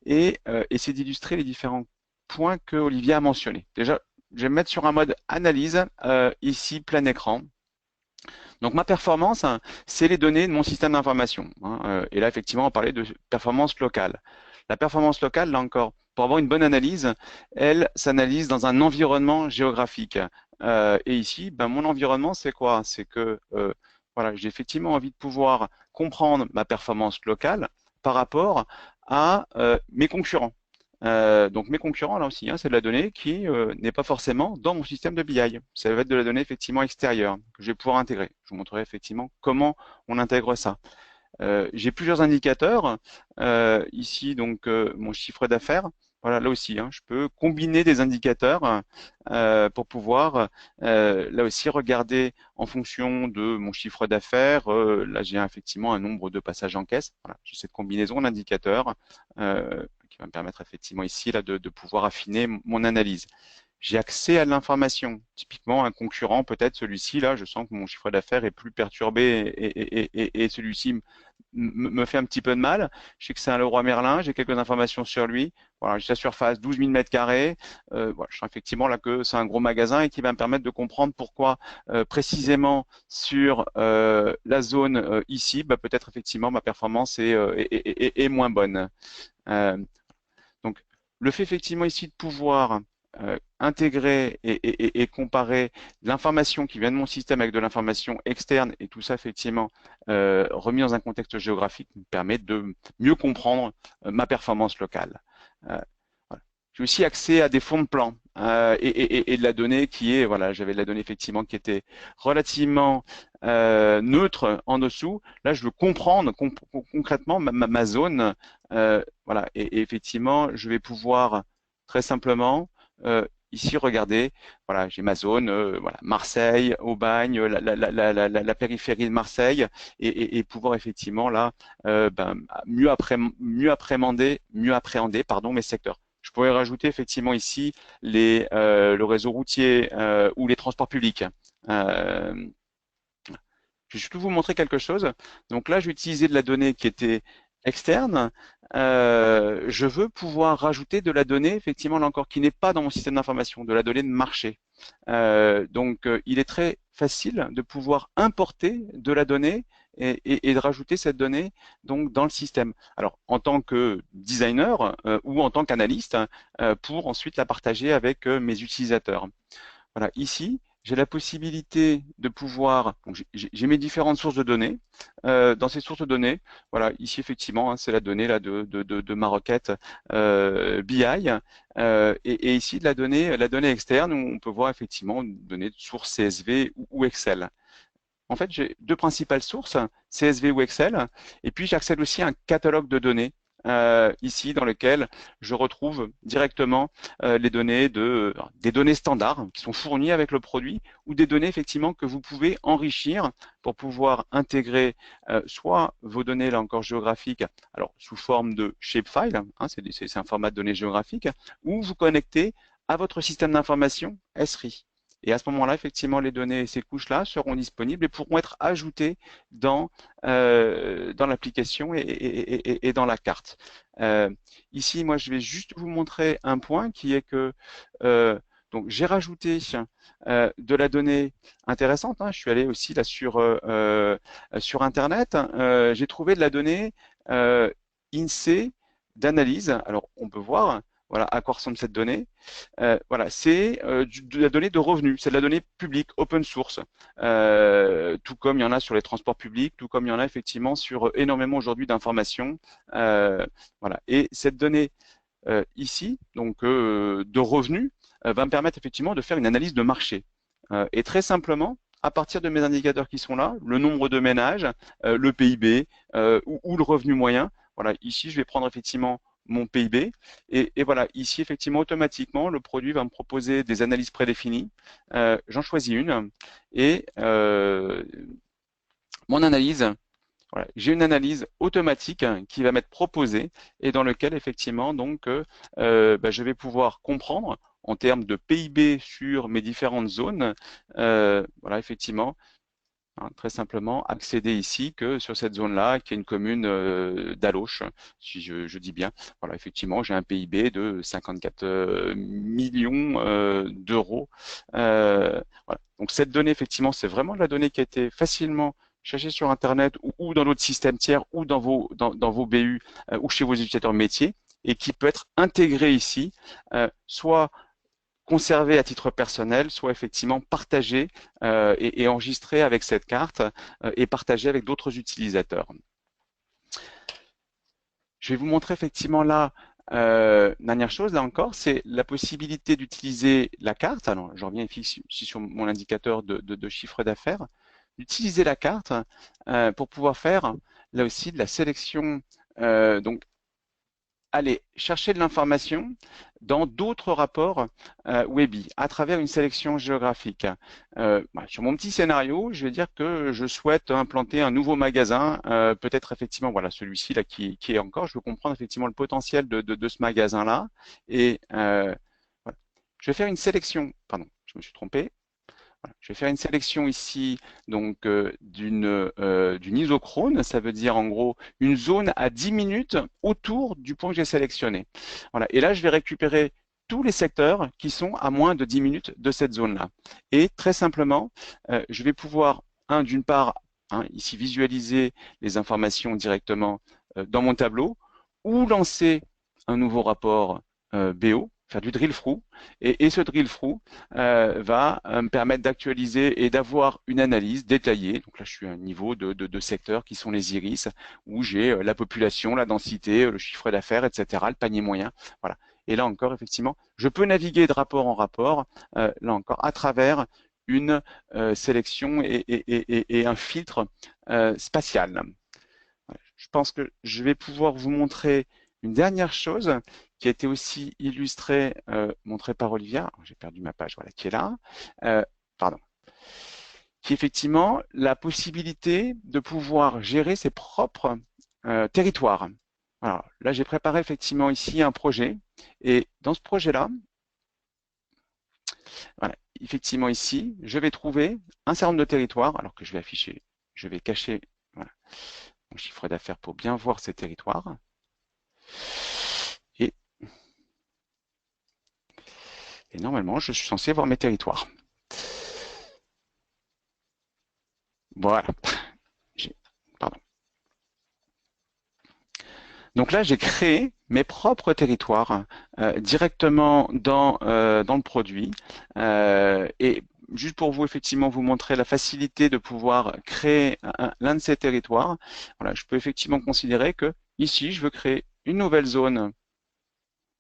et essayer d'illustrer les différents points que Olivia a mentionnés. Déjà, je vais me mettre sur un mode analyse, ici plein écran. Donc ma performance, hein, c'est les données de mon système d'information. Hein, et là, effectivement, on parlait de performance locale. La performance locale, là encore, pour avoir une bonne analyse, elle s'analyse dans un environnement géographique. Et ici, ben, mon environnement, c'est quoi? C'est que voilà, j'ai effectivement envie de pouvoir comprendre ma performance locale par rapport à mes concurrents. Donc mes concurrents, là aussi, hein, c'est de la donnée qui n'est pas forcément dans mon système de BI. Ça va être de la donnée effectivement extérieure que je vais pouvoir intégrer. Je vous montrerai effectivement comment on intègre ça. j'ai plusieurs indicateurs. Ici, donc, mon chiffre d'affaires. Voilà, là aussi, hein, je peux combiner des indicateurs pour pouvoir, là aussi, regarder en fonction de mon chiffre d'affaires. Là, j'ai effectivement un nombre de passages en caisse. Voilà, j'ai cette combinaison d'indicateurs qui va me permettre effectivement ici là, de pouvoir affiner mon analyse. J'ai accès à l'information. Typiquement, un concurrent, peut-être celui-ci, là, je sens que mon chiffre d'affaires est plus perturbé et celui-ci me fait un petit peu de mal. Je sais que c'est un Leroy Merlin, j'ai quelques informations sur lui. Voilà, j'ai sa surface, 12 000 mètres carrés. Voilà, je sens effectivement là que c'est un gros magasin et qui va me permettre de comprendre pourquoi précisément sur la zone ici, bah, peut-être effectivement ma performance est moins bonne. Euh, donc, le fait effectivement ici de pouvoir intégrer et comparer l'information qui vient de mon système avec de l'information externe et tout ça effectivement remis dans un contexte géographique me permet de mieux comprendre ma performance locale. Voilà. J'ai aussi accès à des fonds de plan et de la donnée qui est, voilà, j'avais de la donnée effectivement qui était relativement neutre en dessous. Là, je veux comprendre concrètement ma zone. Voilà, et effectivement, je vais pouvoir très simplement ici regarder. Voilà, j'ai ma zone, voilà, Marseille, Aubagne, la périphérie de Marseille, et pouvoir effectivement là ben, mieux appréhender pardon mes secteurs. Je pourrais rajouter effectivement ici le réseau routier ou les transports publics. Euh, je vais juste vous montrer quelque chose. Donc là, j'ai utilisé de la donnée qui était externe. Je veux pouvoir rajouter de la donnée, effectivement, là encore, qui n'est pas dans mon système d'information, de la donnée de marché. Il est très facile de pouvoir importer de la donnée et de rajouter cette donnée donc dans le système. Alors, en tant que designer ou en tant qu'analyste, pour ensuite la partager avec mes utilisateurs. Voilà, ici, j'ai la possibilité de pouvoir, donc j'ai mes différentes sources de données. Dans ces sources de données, voilà, ici effectivement, hein, c'est la donnée là de ma requête BI, et ici de la donnée externe où on peut voir effectivement une donnée de source CSV ou Excel. En fait, j'ai deux principales sources, CSV ou Excel, et puis j'accède aussi à un catalogue de données ici dans lequel je retrouve directement les données des données standards qui sont fournies avec le produit ou des données effectivement que vous pouvez enrichir pour pouvoir intégrer soit vos données là encore géographiques, alors sous forme de shapefile, hein, c'est un format de données géographiques, ou vous connecter à votre système d'information Esri. Et à ce moment-là, effectivement, les données et ces couches-là seront disponibles et pourront être ajoutées dans l'application et dans la carte. Ici, moi, je vais juste vous montrer un point qui est que donc j'ai rajouté de la donnée intéressante. Hein. Je suis allé aussi là sur Internet. J'ai trouvé de la donnée INSEE d'analyse. Alors, on peut voir. Voilà à quoi ressemble cette donnée. Voilà, c'est de la donnée de revenus, c'est de la donnée publique, open source, tout comme il y en a sur les transports publics, tout comme il y en a effectivement sur énormément aujourd'hui d'informations. Voilà, et cette donnée ici, donc de revenus, va me permettre effectivement de faire une analyse de marché. Et très simplement, à partir de mes indicateurs qui sont là, le nombre de ménages, le PIB ou le revenu moyen. Voilà, ici je vais prendre effectivement mon PIB. Et voilà, ici, effectivement, automatiquement, le produit va me proposer des analyses prédéfinies. J'en choisis une et mon analyse, voilà, j'ai une analyse automatique qui va m'être proposée et dans lequel, effectivement, donc, je vais pouvoir comprendre en termes de PIB sur mes différentes zones, voilà, effectivement, hein, très simplement, accéder ici que sur cette zone-là, qui est une commune d'Aloche, si je dis bien. Voilà, effectivement, j'ai un PIB de 54 millions d'euros. Voilà. Donc cette donnée, effectivement, c'est vraiment de la donnée qui a été facilement cherchée sur Internet ou dans d'autres systèmes tiers ou dans vos BU ou chez vos utilisateurs métiers et qui peut être intégrée ici, soit conservé à titre personnel, soit effectivement partagé et enregistré avec cette carte et partagé avec d'autres utilisateurs. Je vais vous montrer effectivement là, dernière chose, là encore, c'est la possibilité d'utiliser la carte. Alors, je reviens ici sur mon indicateur de chiffre d'affaires. d'utiliser la carte pour pouvoir faire là aussi de la sélection. Donc, aller chercher de l'information dans d'autres rapports Webby à travers une sélection géographique. Sur mon petit scénario, je vais dire que je souhaite implanter un nouveau magasin, peut-être effectivement, voilà, celui-ci là qui est encore. Je veux comprendre effectivement le potentiel de ce magasin-là et voilà. Je vais faire une sélection. Pardon, je me suis trompé. Voilà. Je vais faire une sélection ici donc d'une isochrone, ça veut dire en gros une zone à 10 minutes autour du point que j'ai sélectionné. Voilà. Et là, je vais récupérer tous les secteurs qui sont à moins de 10 minutes de cette zone-là. Et très simplement, je vais pouvoir, d'une part, ici visualiser les informations directement dans mon tableau ou lancer un nouveau rapport BO, faire du drill through. Et ce drill through va me permettre d'actualiser et d'avoir une analyse détaillée. Donc là, je suis à un niveau de secteurs qui sont les iris, où j'ai la population, la densité, le chiffre d'affaires, etc., le panier moyen. Voilà. Et là encore, effectivement, je peux naviguer de rapport en rapport, là encore, à travers une sélection et un filtre spatial. Je pense que je vais pouvoir vous montrer une dernière chose qui a été aussi illustrée, montrée par Olivia. J'ai perdu ma page, voilà, qui est là. Pardon. Qui est effectivement la possibilité de pouvoir gérer ses propres territoires. Alors là, j'ai préparé effectivement ici un projet. Et dans ce projet-là, voilà, effectivement ici, je vais trouver un certain nombre de territoires, alors que je vais afficher, je vais cacher voilà, mon chiffre d'affaires pour bien voir ces territoires. Et, et normalement, je suis censé voir mes territoires. Voilà. Pardon. Donc là, j'ai créé mes propres territoires directement dans le produit. Et juste pour vous, effectivement, vous montrer la facilité de pouvoir créer l'un de ces territoires, voilà, je peux effectivement considérer que ici, je veux créer une nouvelle zone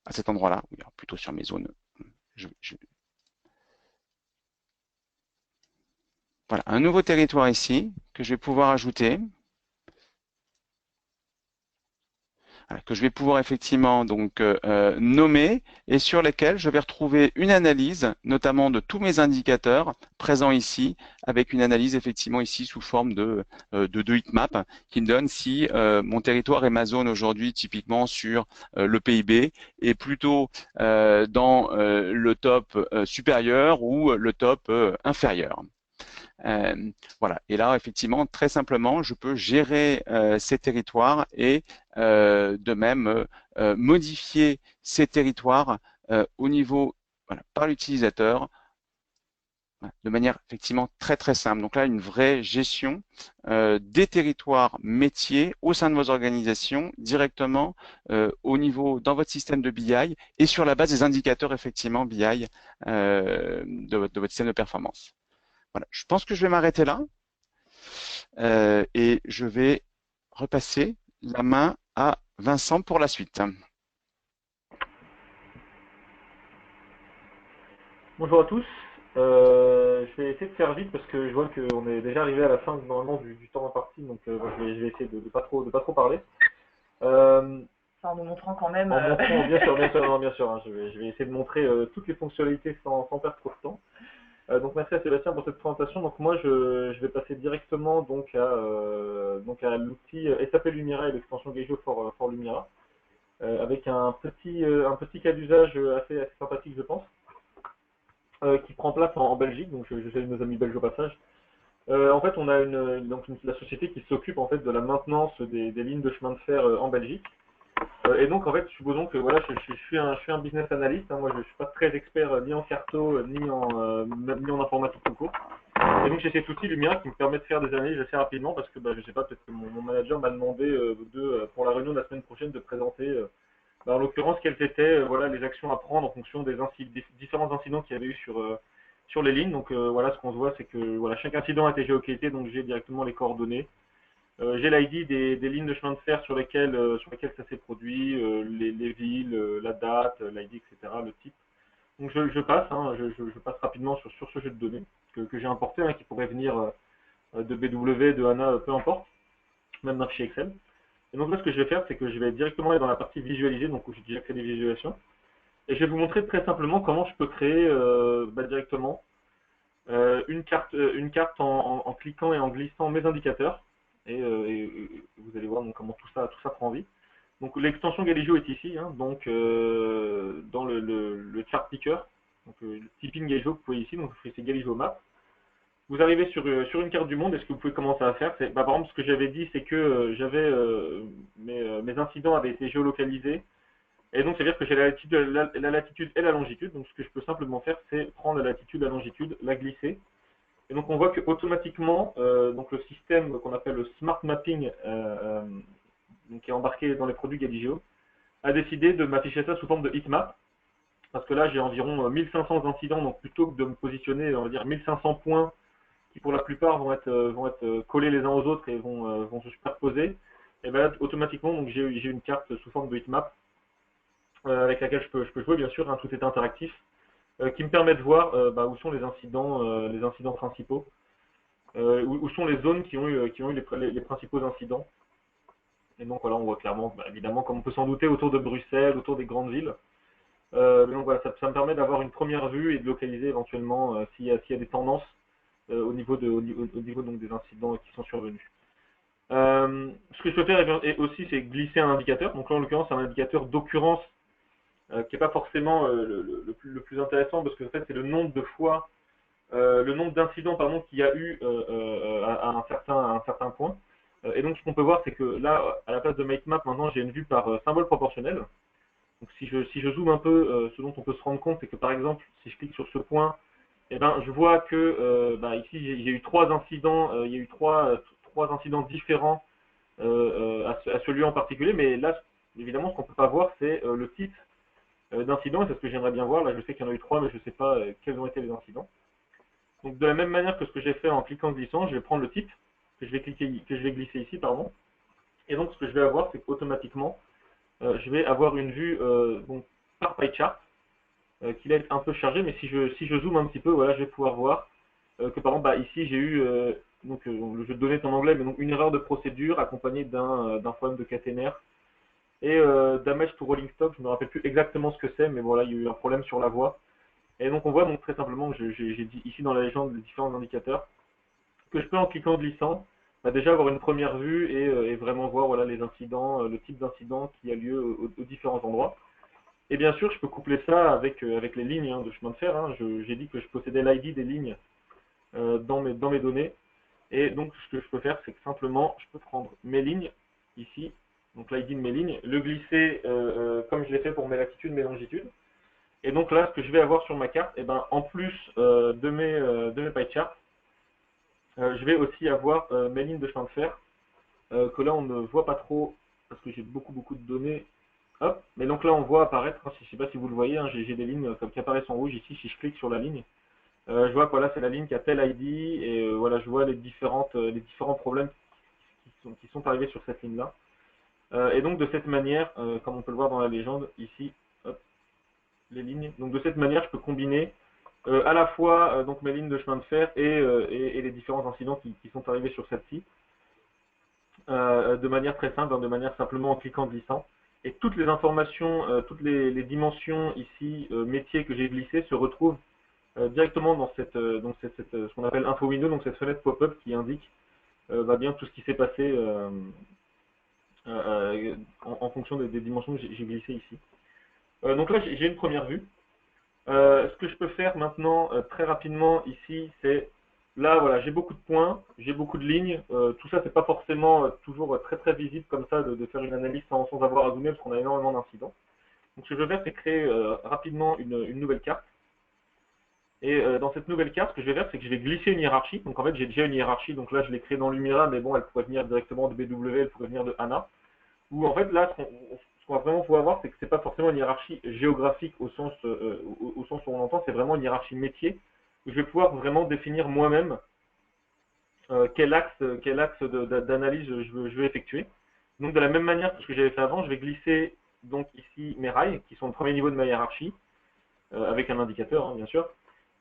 à cet endroit-là, plutôt sur mes zones. Voilà, un nouveau territoire ici que je vais pouvoir ajouter. Que je vais pouvoir effectivement donc nommer et sur lesquels je vais retrouver une analyse, notamment de tous mes indicateurs présents ici, avec une analyse effectivement ici sous forme de heatmap qui me donne si mon territoire et ma zone aujourd'hui typiquement sur le PIB est plutôt dans le top supérieur ou le top inférieur. Voilà. Et là, effectivement, très simplement, je peux gérer ces territoires et de même modifier ces territoires au niveau voilà, par l'utilisateur de manière effectivement très très simple. Donc là, une vraie gestion des territoires métiers au sein de vos organisations directement au niveau dans votre système de BI et sur la base des indicateurs effectivement BI de votre système de performance. Voilà, je pense que je vais m'arrêter là et je vais repasser la main à Vincent pour la suite. Bonjour à tous. Je vais essayer de faire vite parce que je vois qu'on est déjà arrivé à la fin normalement du temps imparti, donc je vais essayer de pas trop parler. En nous montrant quand même. En montrant, bien sûr, hein, je vais essayer de montrer toutes les fonctionnalités sans perdre trop de temps. Donc merci à Sébastien pour cette présentation. Donc moi je vais passer directement donc à l'outil SAP Lumira et l'extension Gaio for Lumira avec un petit cas d'usage assez sympathique je pense. Qui prend place en Belgique, donc je salue nos amis belges au passage. En fait, on a la société qui s'occupe en fait de la maintenance des lignes de chemin de fer en Belgique. Et donc en fait, supposons que voilà, je suis un business analyst. Hein, moi, je suis pas très expert ni en carto ni en informatique tout court. Et donc j'ai cet outil Lumira qui me permet de faire des analyses assez rapidement parce que je sais pas, peut-être que mon manager m'a demandé pour la réunion de la semaine prochaine de présenter en l'occurrence, quelles étaient voilà, les actions à prendre en fonction des différents incidents qu'il y avait eu sur les lignes. Donc voilà, ce qu'on se voit, c'est que voilà, chaque incident a été géocalisé, donc j'ai directement les coordonnées. J'ai l'ID des lignes de chemin de fer sur lesquelles ça s'est produit, les villes, la date, l'ID, etc., le type. Donc je passe rapidement sur ce jeu de données que j'ai importé, hein, qui pourrait venir de BW, de HANA, peu importe, même d'un fichier Excel. Et donc là, ce que je vais faire, c'est que je vais directement aller dans la partie visualiser, donc où j'ai déjà créé des visualisations. Et je vais vous montrer très simplement comment je peux créer directement une carte en cliquant et en glissant mes indicateurs. Et vous allez voir donc, comment tout ça prend vie. Donc l'extension Galigio est ici, hein, donc dans le chart picker, donc le typing Galigio que vous pouvez ici, donc c'est Galigio Map. Vous arrivez sur une carte du monde, et ce que vous pouvez commencer à faire, c'est, par exemple, ce que j'avais dit, c'est que mes incidents avaient été géolocalisés, et donc c'est-à-dire que j'ai la latitude et la longitude. Donc ce que je peux simplement faire, c'est prendre la latitude, la longitude, la glisser. Et donc on voit que automatiquement, donc le système qu'on appelle le Smart Mapping, donc qui est embarqué dans les produits Galigio, a décidé de m'afficher ça sous forme de heatmap. Parce que là, j'ai environ 1500 incidents, donc plutôt que de me positionner, on va dire 1500 points, qui pour la plupart vont être collés les uns aux autres et vont se superposer, et bien là, automatiquement, donc j'ai une carte sous forme de heatmap, avec laquelle je peux jouer, bien sûr, hein, tout est interactif, qui me permet de voir où sont les incidents principaux, où sont les zones qui ont eu les principaux incidents. Et donc voilà, on voit clairement, évidemment, comme on peut s'en douter, autour de Bruxelles, autour des grandes villes. Donc voilà, ça me permet d'avoir une première vue et de localiser éventuellement s'il y a des tendances au niveau donc, des incidents qui sont survenus. Ce que je peux faire aussi, c'est glisser un indicateur. Donc là, en l'occurrence, c'est un indicateur d'occurrence qui n'est pas forcément le plus intéressant, parce que en fait, c'est le nombre de fois, le nombre d'incidents qu'il y a eu à un certain point. Et donc, ce qu'on peut voir, c'est que là, à la place de make map, maintenant, j'ai une vue par symbole proportionnel. Donc, si je zoome un peu, ce dont on peut se rendre compte, c'est que par exemple, si je clique sur ce point, eh ben, je vois que ici, il y a eu 3 incidents, il y a eu trois incidents différents à ce lieu en particulier. Mais là, évidemment, ce qu'on ne peut pas voir, c'est le type d'incident, et c'est ce que j'aimerais bien voir. Là, je sais qu'il y en a eu 3, mais je ne sais pas quels ont été les incidents. Donc, de la même manière que ce que j'ai fait en cliquant glissant, je vais prendre le type que je vais glisser ici, pardon. Et donc, ce que je vais avoir, c'est qu'automatiquement, je vais avoir une vue donc, par pie chart, qui va être un peu chargé, mais si je zoome un petit peu, voilà, je vais pouvoir voir que par exemple, ici, j'ai eu, le jeu de données est en anglais, mais donc une erreur de procédure accompagnée d'un problème de caténaire, et damage to rolling stock. Je ne me rappelle plus exactement ce que c'est, mais voilà, il y a eu un problème sur la voie. Et donc on voit donc très simplement, j'ai dit ici dans la légende les différents indicateurs, que je peux en cliquant glissant, déjà avoir une première vue et vraiment voir voilà, les incidents, le type d'incident qui a lieu aux différents endroits. Et bien sûr, je peux coupler ça avec les lignes de chemin de fer. Hein. J'ai dit que je possédais l'ID des lignes dans mes données. Et donc, ce que je peux faire, c'est que simplement, je peux prendre mes lignes, ici, donc l'ID de mes lignes, le glisser comme je l'ai fait pour mes latitudes, mes longitudes. Et donc là, ce que je vais avoir sur ma carte, en plus de mes pie charts, je vais aussi avoir mes lignes de chemin de fer, que là, on ne voit pas trop, parce que j'ai beaucoup de données. Hop, mais donc là on voit apparaître, je ne sais pas si vous le voyez, hein, j'ai des lignes comme qui apparaissent en rouge ici. Si je clique sur la ligne, je vois que voilà, c'est la ligne qui a tel ID, et voilà, je vois les différents problèmes qui sont arrivés sur cette ligne là. Et donc de cette manière, comme on peut le voir dans la légende ici, hop, les lignes, donc de cette manière je peux combiner à la fois donc mes lignes de chemin de fer et les différents incidents qui sont arrivés sur celle-ci, de manière très simple, de manière simplement en cliquant glissant. Et toutes les informations, toutes les dimensions ici, métiers que j'ai glissées, se retrouvent directement dans ce qu'on appelle info window, donc cette fenêtre pop-up qui indique bien tout ce qui s'est passé en fonction des dimensions que j'ai glissées ici. Donc là, j'ai une première vue. Ce que je peux faire maintenant très rapidement ici, c'est là, voilà, j'ai beaucoup de points, j'ai beaucoup de lignes. Tout ça, c'est pas forcément toujours très visible comme ça de faire une analyse sans avoir à zoomer, parce qu'on a énormément d'incidents. Donc, ce que je vais faire, c'est créer rapidement une nouvelle carte. Et dans cette nouvelle carte, ce que je vais faire, c'est que je vais glisser une hiérarchie. Donc, en fait, j'ai déjà une hiérarchie. Donc là, je l'ai créée dans Lumira, mais bon, elle pourrait venir directement de BW, elle pourrait venir de HANA. Ou en fait, là, ce qu'on va vraiment pouvoir voir, c'est que c'est pas forcément une hiérarchie géographique au sens où on entend, c'est vraiment une hiérarchie métier, où je vais pouvoir vraiment définir moi-même quel axe d'analyse je veux effectuer. Donc de la même manière que ce que j'avais fait avant, je vais glisser donc ici mes rails, qui sont le premier niveau de ma hiérarchie, avec un indicateur, hein, bien sûr.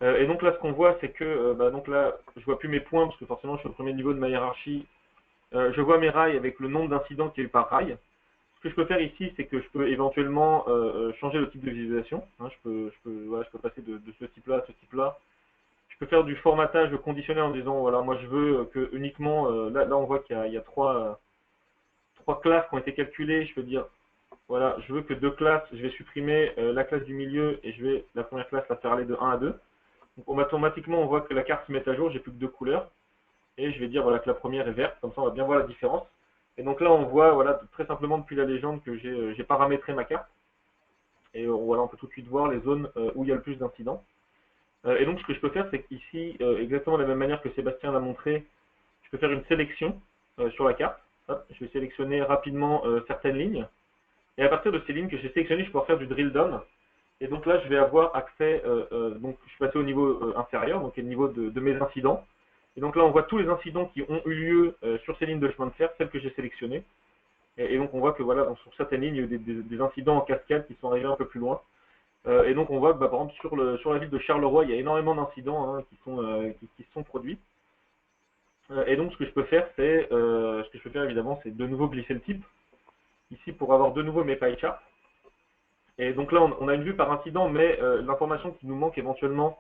Et donc là, ce qu'on voit, c'est que donc là, je vois plus mes points parce que forcément, je suis au premier niveau de ma hiérarchie. Je vois mes rails avec le nombre d'incidents qu'il y a eu par rail. Ce que je peux faire ici, c'est que je peux éventuellement changer le type de visualisation. Hein, voilà, je peux passer de ce type-là à ce type-là. Je peux faire du formatage conditionnel en disant, voilà, moi je veux que uniquement, là on voit qu'il y a trois classes qui ont été calculées. Je peux dire, voilà, je veux que deux classes, je vais supprimer la classe du milieu et je vais la première classe la faire aller de 1 à 2. Donc automatiquement, on voit que la carte se met à jour, j'ai plus que deux couleurs. Et je vais dire voilà, que la première est verte, comme ça on va bien voir la différence. Et donc là, on voit voilà, très simplement depuis la légende que j'ai paramétré ma carte. Et voilà, on peut tout de suite voir les zones où il y a le plus d'incidents. Et donc ce que je peux faire, c'est qu'ici, exactement de la même manière que Sébastien l'a montré, je peux faire une sélection sur la carte. Hop, je vais sélectionner rapidement certaines lignes. Et à partir de ces lignes que j'ai sélectionnées, je vais pouvoir faire du drill down. Et donc là, je vais avoir accès, donc je suis passé au niveau inférieur, donc au niveau de mes incidents. Et donc là, on voit tous les incidents qui ont eu lieu sur ces lignes de chemin de fer, celles que j'ai sélectionnées. Et donc on voit que voilà, sur certaines lignes, il y a eu des incidents en cascade qui sont arrivés un peu plus loin. Et donc on voit que par exemple sur la ville de Charleroi, il y a énormément d'incidents qui se sont produits. Et donc ce que je peux faire, évidemment, c'est de nouveau glisser le type ici pour avoir de nouveau mes pie charts. Et donc là, on a une vue par incident, mais l'information qui nous manque éventuellement,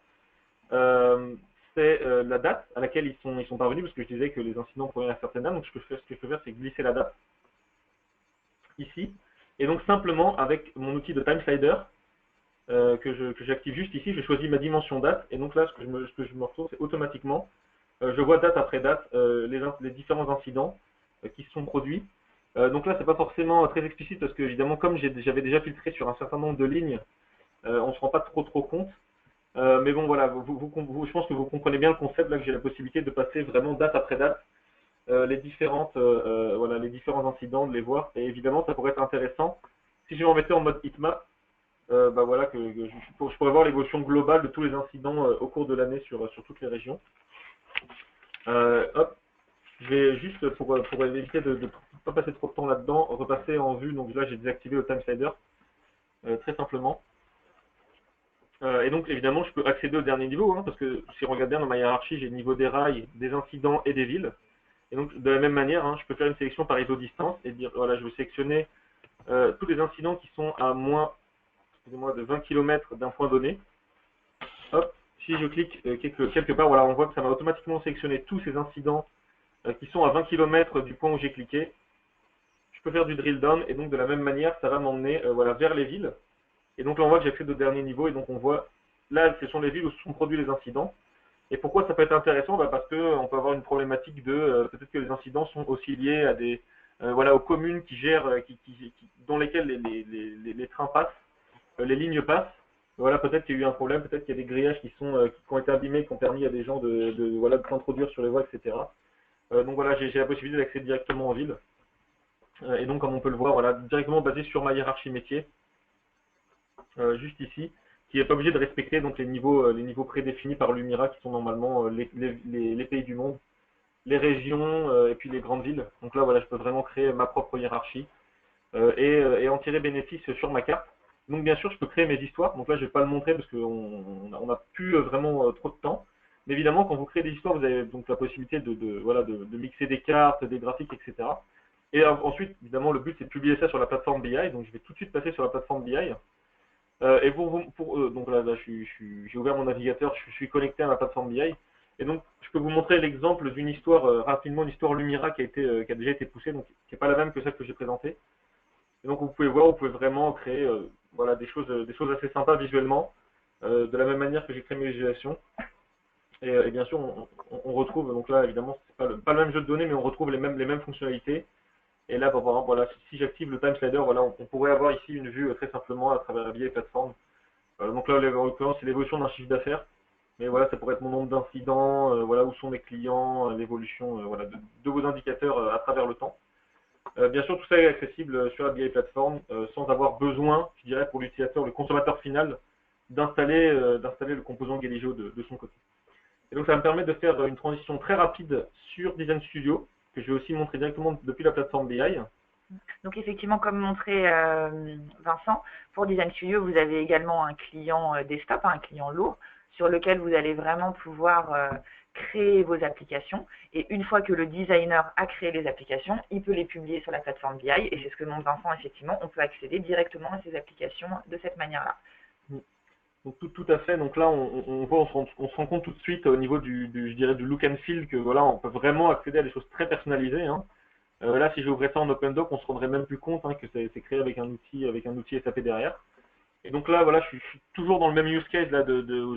c'est la date à laquelle ils sont parvenus, parce que je disais que les incidents prenaient à certaines dates. Donc ce que je peux faire, c'est glisser la date ici. Et donc simplement, avec mon outil de time slider, que j'active juste ici, je choisis ma dimension date. Et donc là, ce que je me retrouve, c'est automatiquement, je vois date après date les différents incidents qui se sont produits. Donc là, c'est pas forcément très explicite, parce que évidemment, comme j'avais déjà filtré sur un certain nombre de lignes, on se rend pas trop compte. Mais bon, voilà, je pense que vous comprenez bien le concept, là, que j'ai la possibilité de passer vraiment date après date les différents incidents, de les voir. Et évidemment, ça pourrait être intéressant si je m'en mettais en mode heatmap, voilà, que je pourrais voir l'évolution globale de tous les incidents au cours de l'année sur toutes les régions. Hop, je vais juste, pour éviter de ne pas passer trop de temps là-dedans, repasser en vue. Donc là, j'ai désactivé le time slider, très simplement. Et donc, évidemment, je peux accéder au dernier niveau, parce que si on regarde bien dans ma hiérarchie, j'ai le niveau des rails, des incidents et des villes. Et donc, de la même manière, je peux faire une sélection par iso-distance et dire, voilà, je veux sélectionner tous les incidents qui sont à moins, excusez-moi, de 20 km d'un point donné. Hop, si je clique quelque part, voilà, on voit que ça m'a automatiquement sélectionné tous ces incidents qui sont à 20 km du point où j'ai cliqué. Je peux faire du drill down, et donc de la même manière, ça va m'emmener voilà, vers les villes. Et donc là, on voit que j'accède au dernier niveau, et donc on voit, là, ce sont les villes où se sont produits les incidents. Et pourquoi ça peut être intéressant? Parce qu'on peut avoir une problématique de, peut-être que les incidents sont aussi liés à des, voilà, aux communes qui gèrent, dans lesquelles les trains passent, les lignes passent. Voilà, peut-être qu'il y a eu un problème, peut-être qu'il y a des grillages qui ont été abîmés, qui ont permis à des gens voilà, de s'introduire sur les voies, etc. Donc voilà, j'ai la possibilité d'accéder directement en ville. Et donc, comme on peut le voir, voilà, directement basé sur ma hiérarchie métier, juste ici, qui n'est pas obligé de respecter donc les niveaux prédéfinis par l'UMIRA, qui sont normalement les pays du monde, les régions et puis les grandes villes. Donc là, voilà, je peux vraiment créer ma propre hiérarchie et en tirer bénéfice sur ma carte. Donc bien sûr, je peux créer mes histoires. Donc là, je ne vais pas le montrer parce qu'on n'a plus vraiment trop de temps. Mais évidemment, quand vous créez des histoires, vous avez donc la possibilité de mixer des cartes, des graphiques, etc. Et ensuite, évidemment, le but, c'est de publier ça sur la plateforme BI. Donc je vais tout de suite passer sur la plateforme BI. Et donc là j'ai ouvert mon navigateur, je suis connecté à ma plateforme BI. Et donc, je peux vous montrer l'exemple d'une histoire, rapidement, une histoire Lumira qui a déjà été poussée, donc qui n'est pas la même que celle que j'ai présentée. Et donc, vous pouvez voir, vous pouvez vraiment créer voilà, des choses assez sympas visuellement, de la même manière que j'ai créé mes visualisations. Et bien sûr, on retrouve, donc là, évidemment, c'est pas le même jeu de données, mais on retrouve les mêmes fonctionnalités. Et là, par exemple, voilà, si j'active le time slider, voilà, on pourrait avoir ici une vue très simplement à travers la vieille plateforme. Donc là, en l'occurrence, c'est l'évolution d'un chiffre d'affaires. Mais voilà, ça pourrait être mon nombre d'incidents, voilà, où sont mes clients, l'évolution voilà, de vos indicateurs à travers le temps. Bien sûr, tout ça est accessible sur la BI plateforme sans avoir besoin, je dirais, pour l'utilisateur, le consommateur final, d'installer le composant Galigeo de son côté. Et donc, ça me permet de faire une transition très rapide sur Design Studio, que je vais aussi montrer directement depuis la plateforme BI. Donc effectivement, comme montré Vincent, pour Design Studio, vous avez également un client desktop, un client lourd. sur lequel vous allez vraiment pouvoir créer vos applications. Et une fois que le designer a créé les applications, il peut les publier sur la plateforme BI. Et c'est ce que montre Vincent, effectivement, on peut accéder directement à ces applications de cette manière-là. Donc tout à fait. Donc là, on se rend compte tout de suite au niveau je dirais du look and feel que voilà, on peut vraiment accéder à des choses très personnalisées, hein. Là, si j'ouvrais ça en OpenDoc, on se rendrait même plus compte, hein, que c'est créé avec un outil SAP derrière. Et donc là, voilà, je suis toujours dans le même use case là,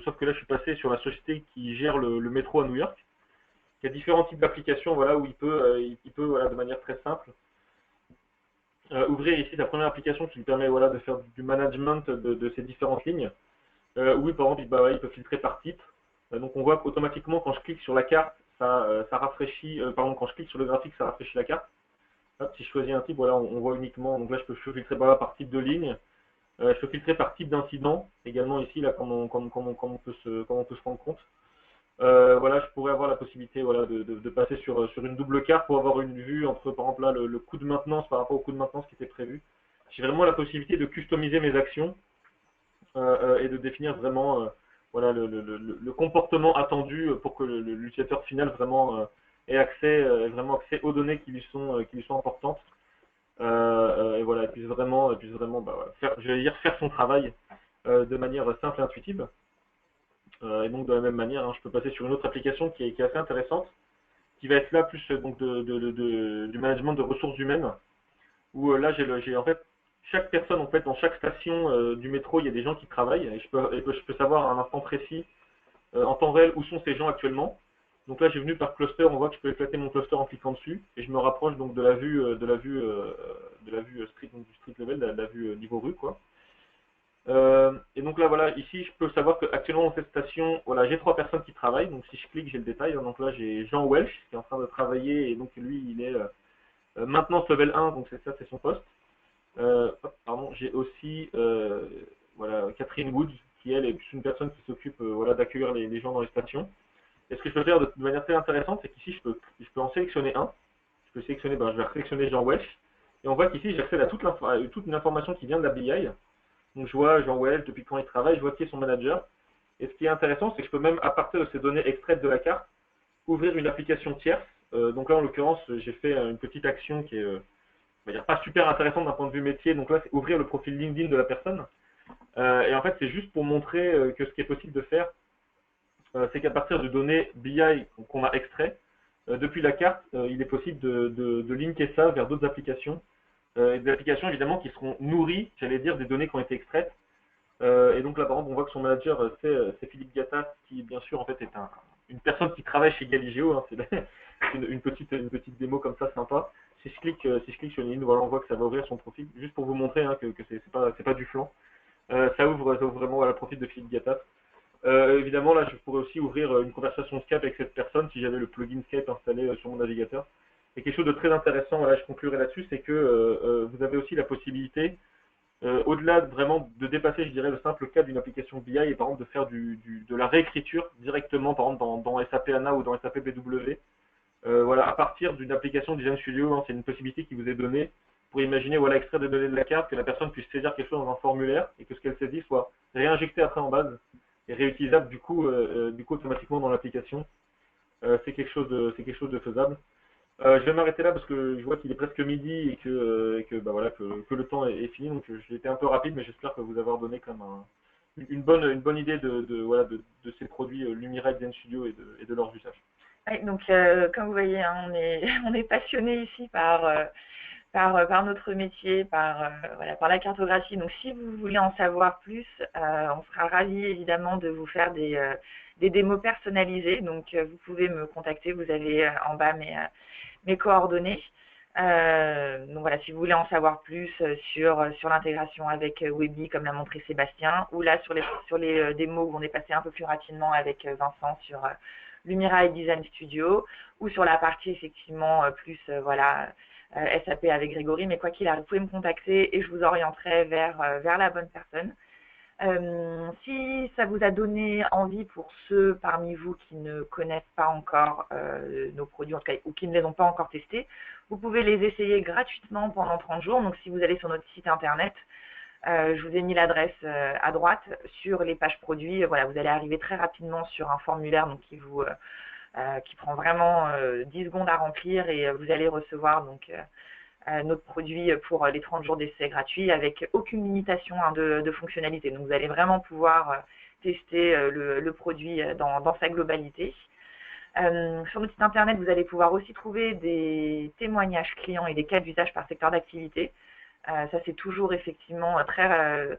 sauf que là, je suis passé sur la société qui gère le métro à New York. Il y a différents types d'applications, voilà, où il peut, voilà, de manière très simple, ouvrir ici sa première application qui lui permet, voilà, de faire du management de ces différentes lignes. Oui, par exemple, il peut filtrer par type. Donc on voit qu'automatiquement, quand je clique sur la carte, ça rafraîchit, pardon, quand je clique sur le graphique, ça rafraîchit la carte. Hop, si je choisis un type, voilà, on voit uniquement, donc là je peux filtrer par type de ligne. Je peux filtrer par type d'incident, également ici, là, comme on peut se rendre compte. Voilà, je pourrais avoir la possibilité, voilà, de passer sur une double carte pour avoir une vue entre, par exemple, là, le coût de maintenance par rapport au coût de maintenance qui était prévu. J'ai vraiment la possibilité de customiser mes actions et de définir vraiment voilà, le comportement attendu pour que l'utilisateur final vraiment vraiment accès aux données qui lui sont importantes. Et voilà, puisse vraiment bah, voilà, faire son travail de manière simple et intuitive. Et donc de la même manière, hein, je peux passer sur une autre application qui est assez intéressante, qui va être là plus donc du management de ressources humaines, où là j'ai en fait chaque personne en fait dans chaque station du métro, il y a des gens qui travaillent et je peux savoir à un instant précis en temps réel où sont ces gens actuellement. Donc là j'ai venu par cluster, on voit que je peux éclater mon cluster en cliquant dessus et je me rapproche donc de la vue street, donc du street level, de la vue niveau rue quoi. Et donc là voilà, ici je peux savoir qu'actuellement dans cette station, voilà, j'ai 3 personnes qui travaillent, donc si je clique j'ai le détail, hein. Donc là j'ai Jean Welch qui est en train de travailler et donc lui il est maintenance level 1, donc c'est son poste. Pardon, j'ai aussi voilà, Catherine Woods qui elle est une personne qui s'occupe voilà, d'accueillir les gens dans les stations. Et ce que je peux faire de manière très intéressante, c'est qu'ici je peux en sélectionner un. Je peux sélectionner, je vais sélectionner Jean Welch et on voit qu'ici j'accède à toute une information qui vient de la BI. Donc je vois Jean Welch, depuis quand il travaille, je vois qui est son manager. Et ce qui est intéressant, c'est que je peux même, à partir de ces données extraites de la carte, ouvrir une application tierce. Donc là, en l'occurrence, j'ai fait une petite action qui est pas super intéressante d'un point de vue métier. Donc là, c'est ouvrir le profil LinkedIn de la personne. Et en fait, c'est juste pour montrer que ce qui est possible de faire, c'est qu'à partir de données BI qu'on a extrait, depuis la carte, il est possible de linker ça vers d'autres applications. Des applications évidemment qui seront nourries, j'allais dire, des données qui ont été extraites. Et donc là, par exemple, on voit que son manager, c'est Philippe Gattas, qui bien sûr en fait est une personne qui travaille chez Galigeo. Hein, c'est une petite démo comme ça sympa. Si je clique sur LinkedIn, voilà, on voit que ça va ouvrir son profil, juste pour vous montrer hein, que c'est pas du flanc. Ça ouvre vraiment le profil de Philippe Gattas. Évidemment, là, je pourrais aussi ouvrir une conversation Skype avec cette personne si j'avais le plugin Skype installé sur mon navigateur. Et quelque chose de très intéressant, voilà, je conclurai là-dessus, c'est que vous avez aussi la possibilité, au-delà vraiment de dépasser, je dirais, le simple cas d'une application BI et par exemple de faire de la réécriture directement, par exemple dans SAP HANA ou dans SAP BW. Voilà, à partir d'une application Design Studio, hein, c'est une possibilité qui vous est donnée pour imaginer, voilà, extraire des données de la carte, que la personne puisse saisir quelque chose dans un formulaire et que ce qu'elle saisit soit réinjecté après en base et réutilisable du coup automatiquement dans l'application. C'est quelque chose de faisable. Je vais m'arrêter là parce que je vois qu'il est presque midi et que voilà que le temps est fini, donc j'ai été un peu rapide, mais j'espère que vous avoir donné comme une bonne idée voilà de ces produits Lumira Design Studio et de leurs usages. Ouais, donc comme vous voyez, hein, on est passionné ici par notre métier, voilà, par la cartographie. Donc si vous voulez en savoir plus, on sera ravis évidemment de vous faire des démos personnalisées. Donc vous pouvez me contacter, vous avez en bas mes coordonnées. Donc voilà, si vous voulez en savoir plus sur l'intégration avec Webi, comme l'a montré Sébastien, ou là sur les démos où on est passé un peu plus rapidement avec Vincent sur Lumira et Design Studio, ou sur la partie effectivement plus voilà SAP avec Grégory, mais quoi qu'il arrive, vous pouvez me contacter et je vous orienterai vers la bonne personne. Si ça vous a donné envie pour ceux parmi vous qui ne connaissent pas encore nos produits, en tout cas, ou qui ne les ont pas encore testés, vous pouvez les essayer gratuitement pendant 30 jours. Donc si vous allez sur notre site internet, Je vous ai mis l'adresse à droite sur les pages produits. Voilà, vous allez arriver très rapidement sur un formulaire donc, qui prend vraiment 10 secondes à remplir et vous allez recevoir donc notre produit pour les 30 jours d'essai gratuit avec aucune limitation hein, de fonctionnalité. Donc vous allez vraiment pouvoir tester le produit dans sa globalité. Sur notre site internet, vous allez pouvoir aussi trouver des témoignages clients et des cas d'usage par secteur d'activité. Ça, c'est toujours effectivement très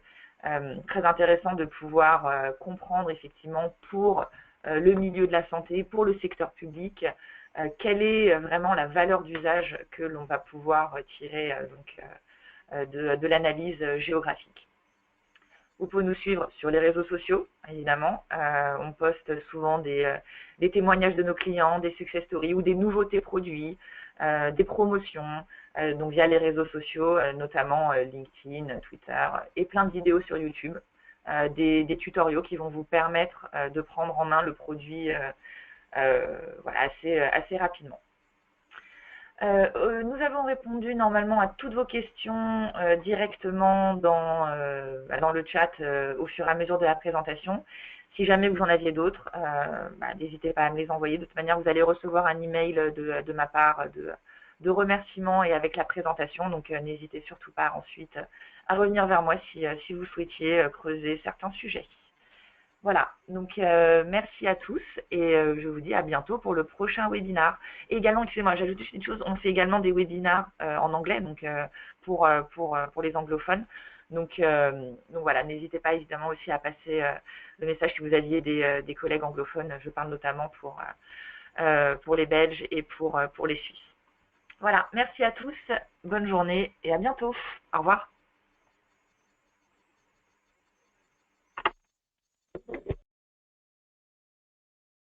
intéressant de pouvoir comprendre effectivement pour le milieu de la santé, pour le secteur public, quelle est vraiment la valeur d'usage que l'on va pouvoir tirer de l'analyse géographique. Vous pouvez nous suivre sur les réseaux sociaux, évidemment. On poste souvent des témoignages de nos clients, des success stories ou des nouveautés produits, des promotions, donc via les réseaux sociaux, notamment LinkedIn, Twitter, et plein de vidéos sur YouTube, des tutoriaux qui vont vous permettre de prendre en main le produit voilà, assez rapidement. Nous avons répondu normalement à toutes vos questions directement dans le chat au fur et à mesure de la présentation. Si jamais vous en aviez d'autres, n'hésitez pas à me les envoyer. De toute manière, vous allez recevoir un email de ma part de remerciements et avec la présentation. Donc, n'hésitez surtout pas ensuite à revenir vers moi si vous souhaitiez creuser certains sujets. Voilà, donc merci à tous et je vous dis à bientôt pour le prochain webinar. Et également, excusez-moi, j'ajoute juste une chose, on fait également des webinars en anglais donc pour les anglophones. Donc voilà, n'hésitez pas évidemment aussi à passer le message si vous aviez des collègues anglophones. Je parle notamment pour les Belges et pour les Suisses. Voilà, merci à tous, bonne journée et à bientôt. Au revoir.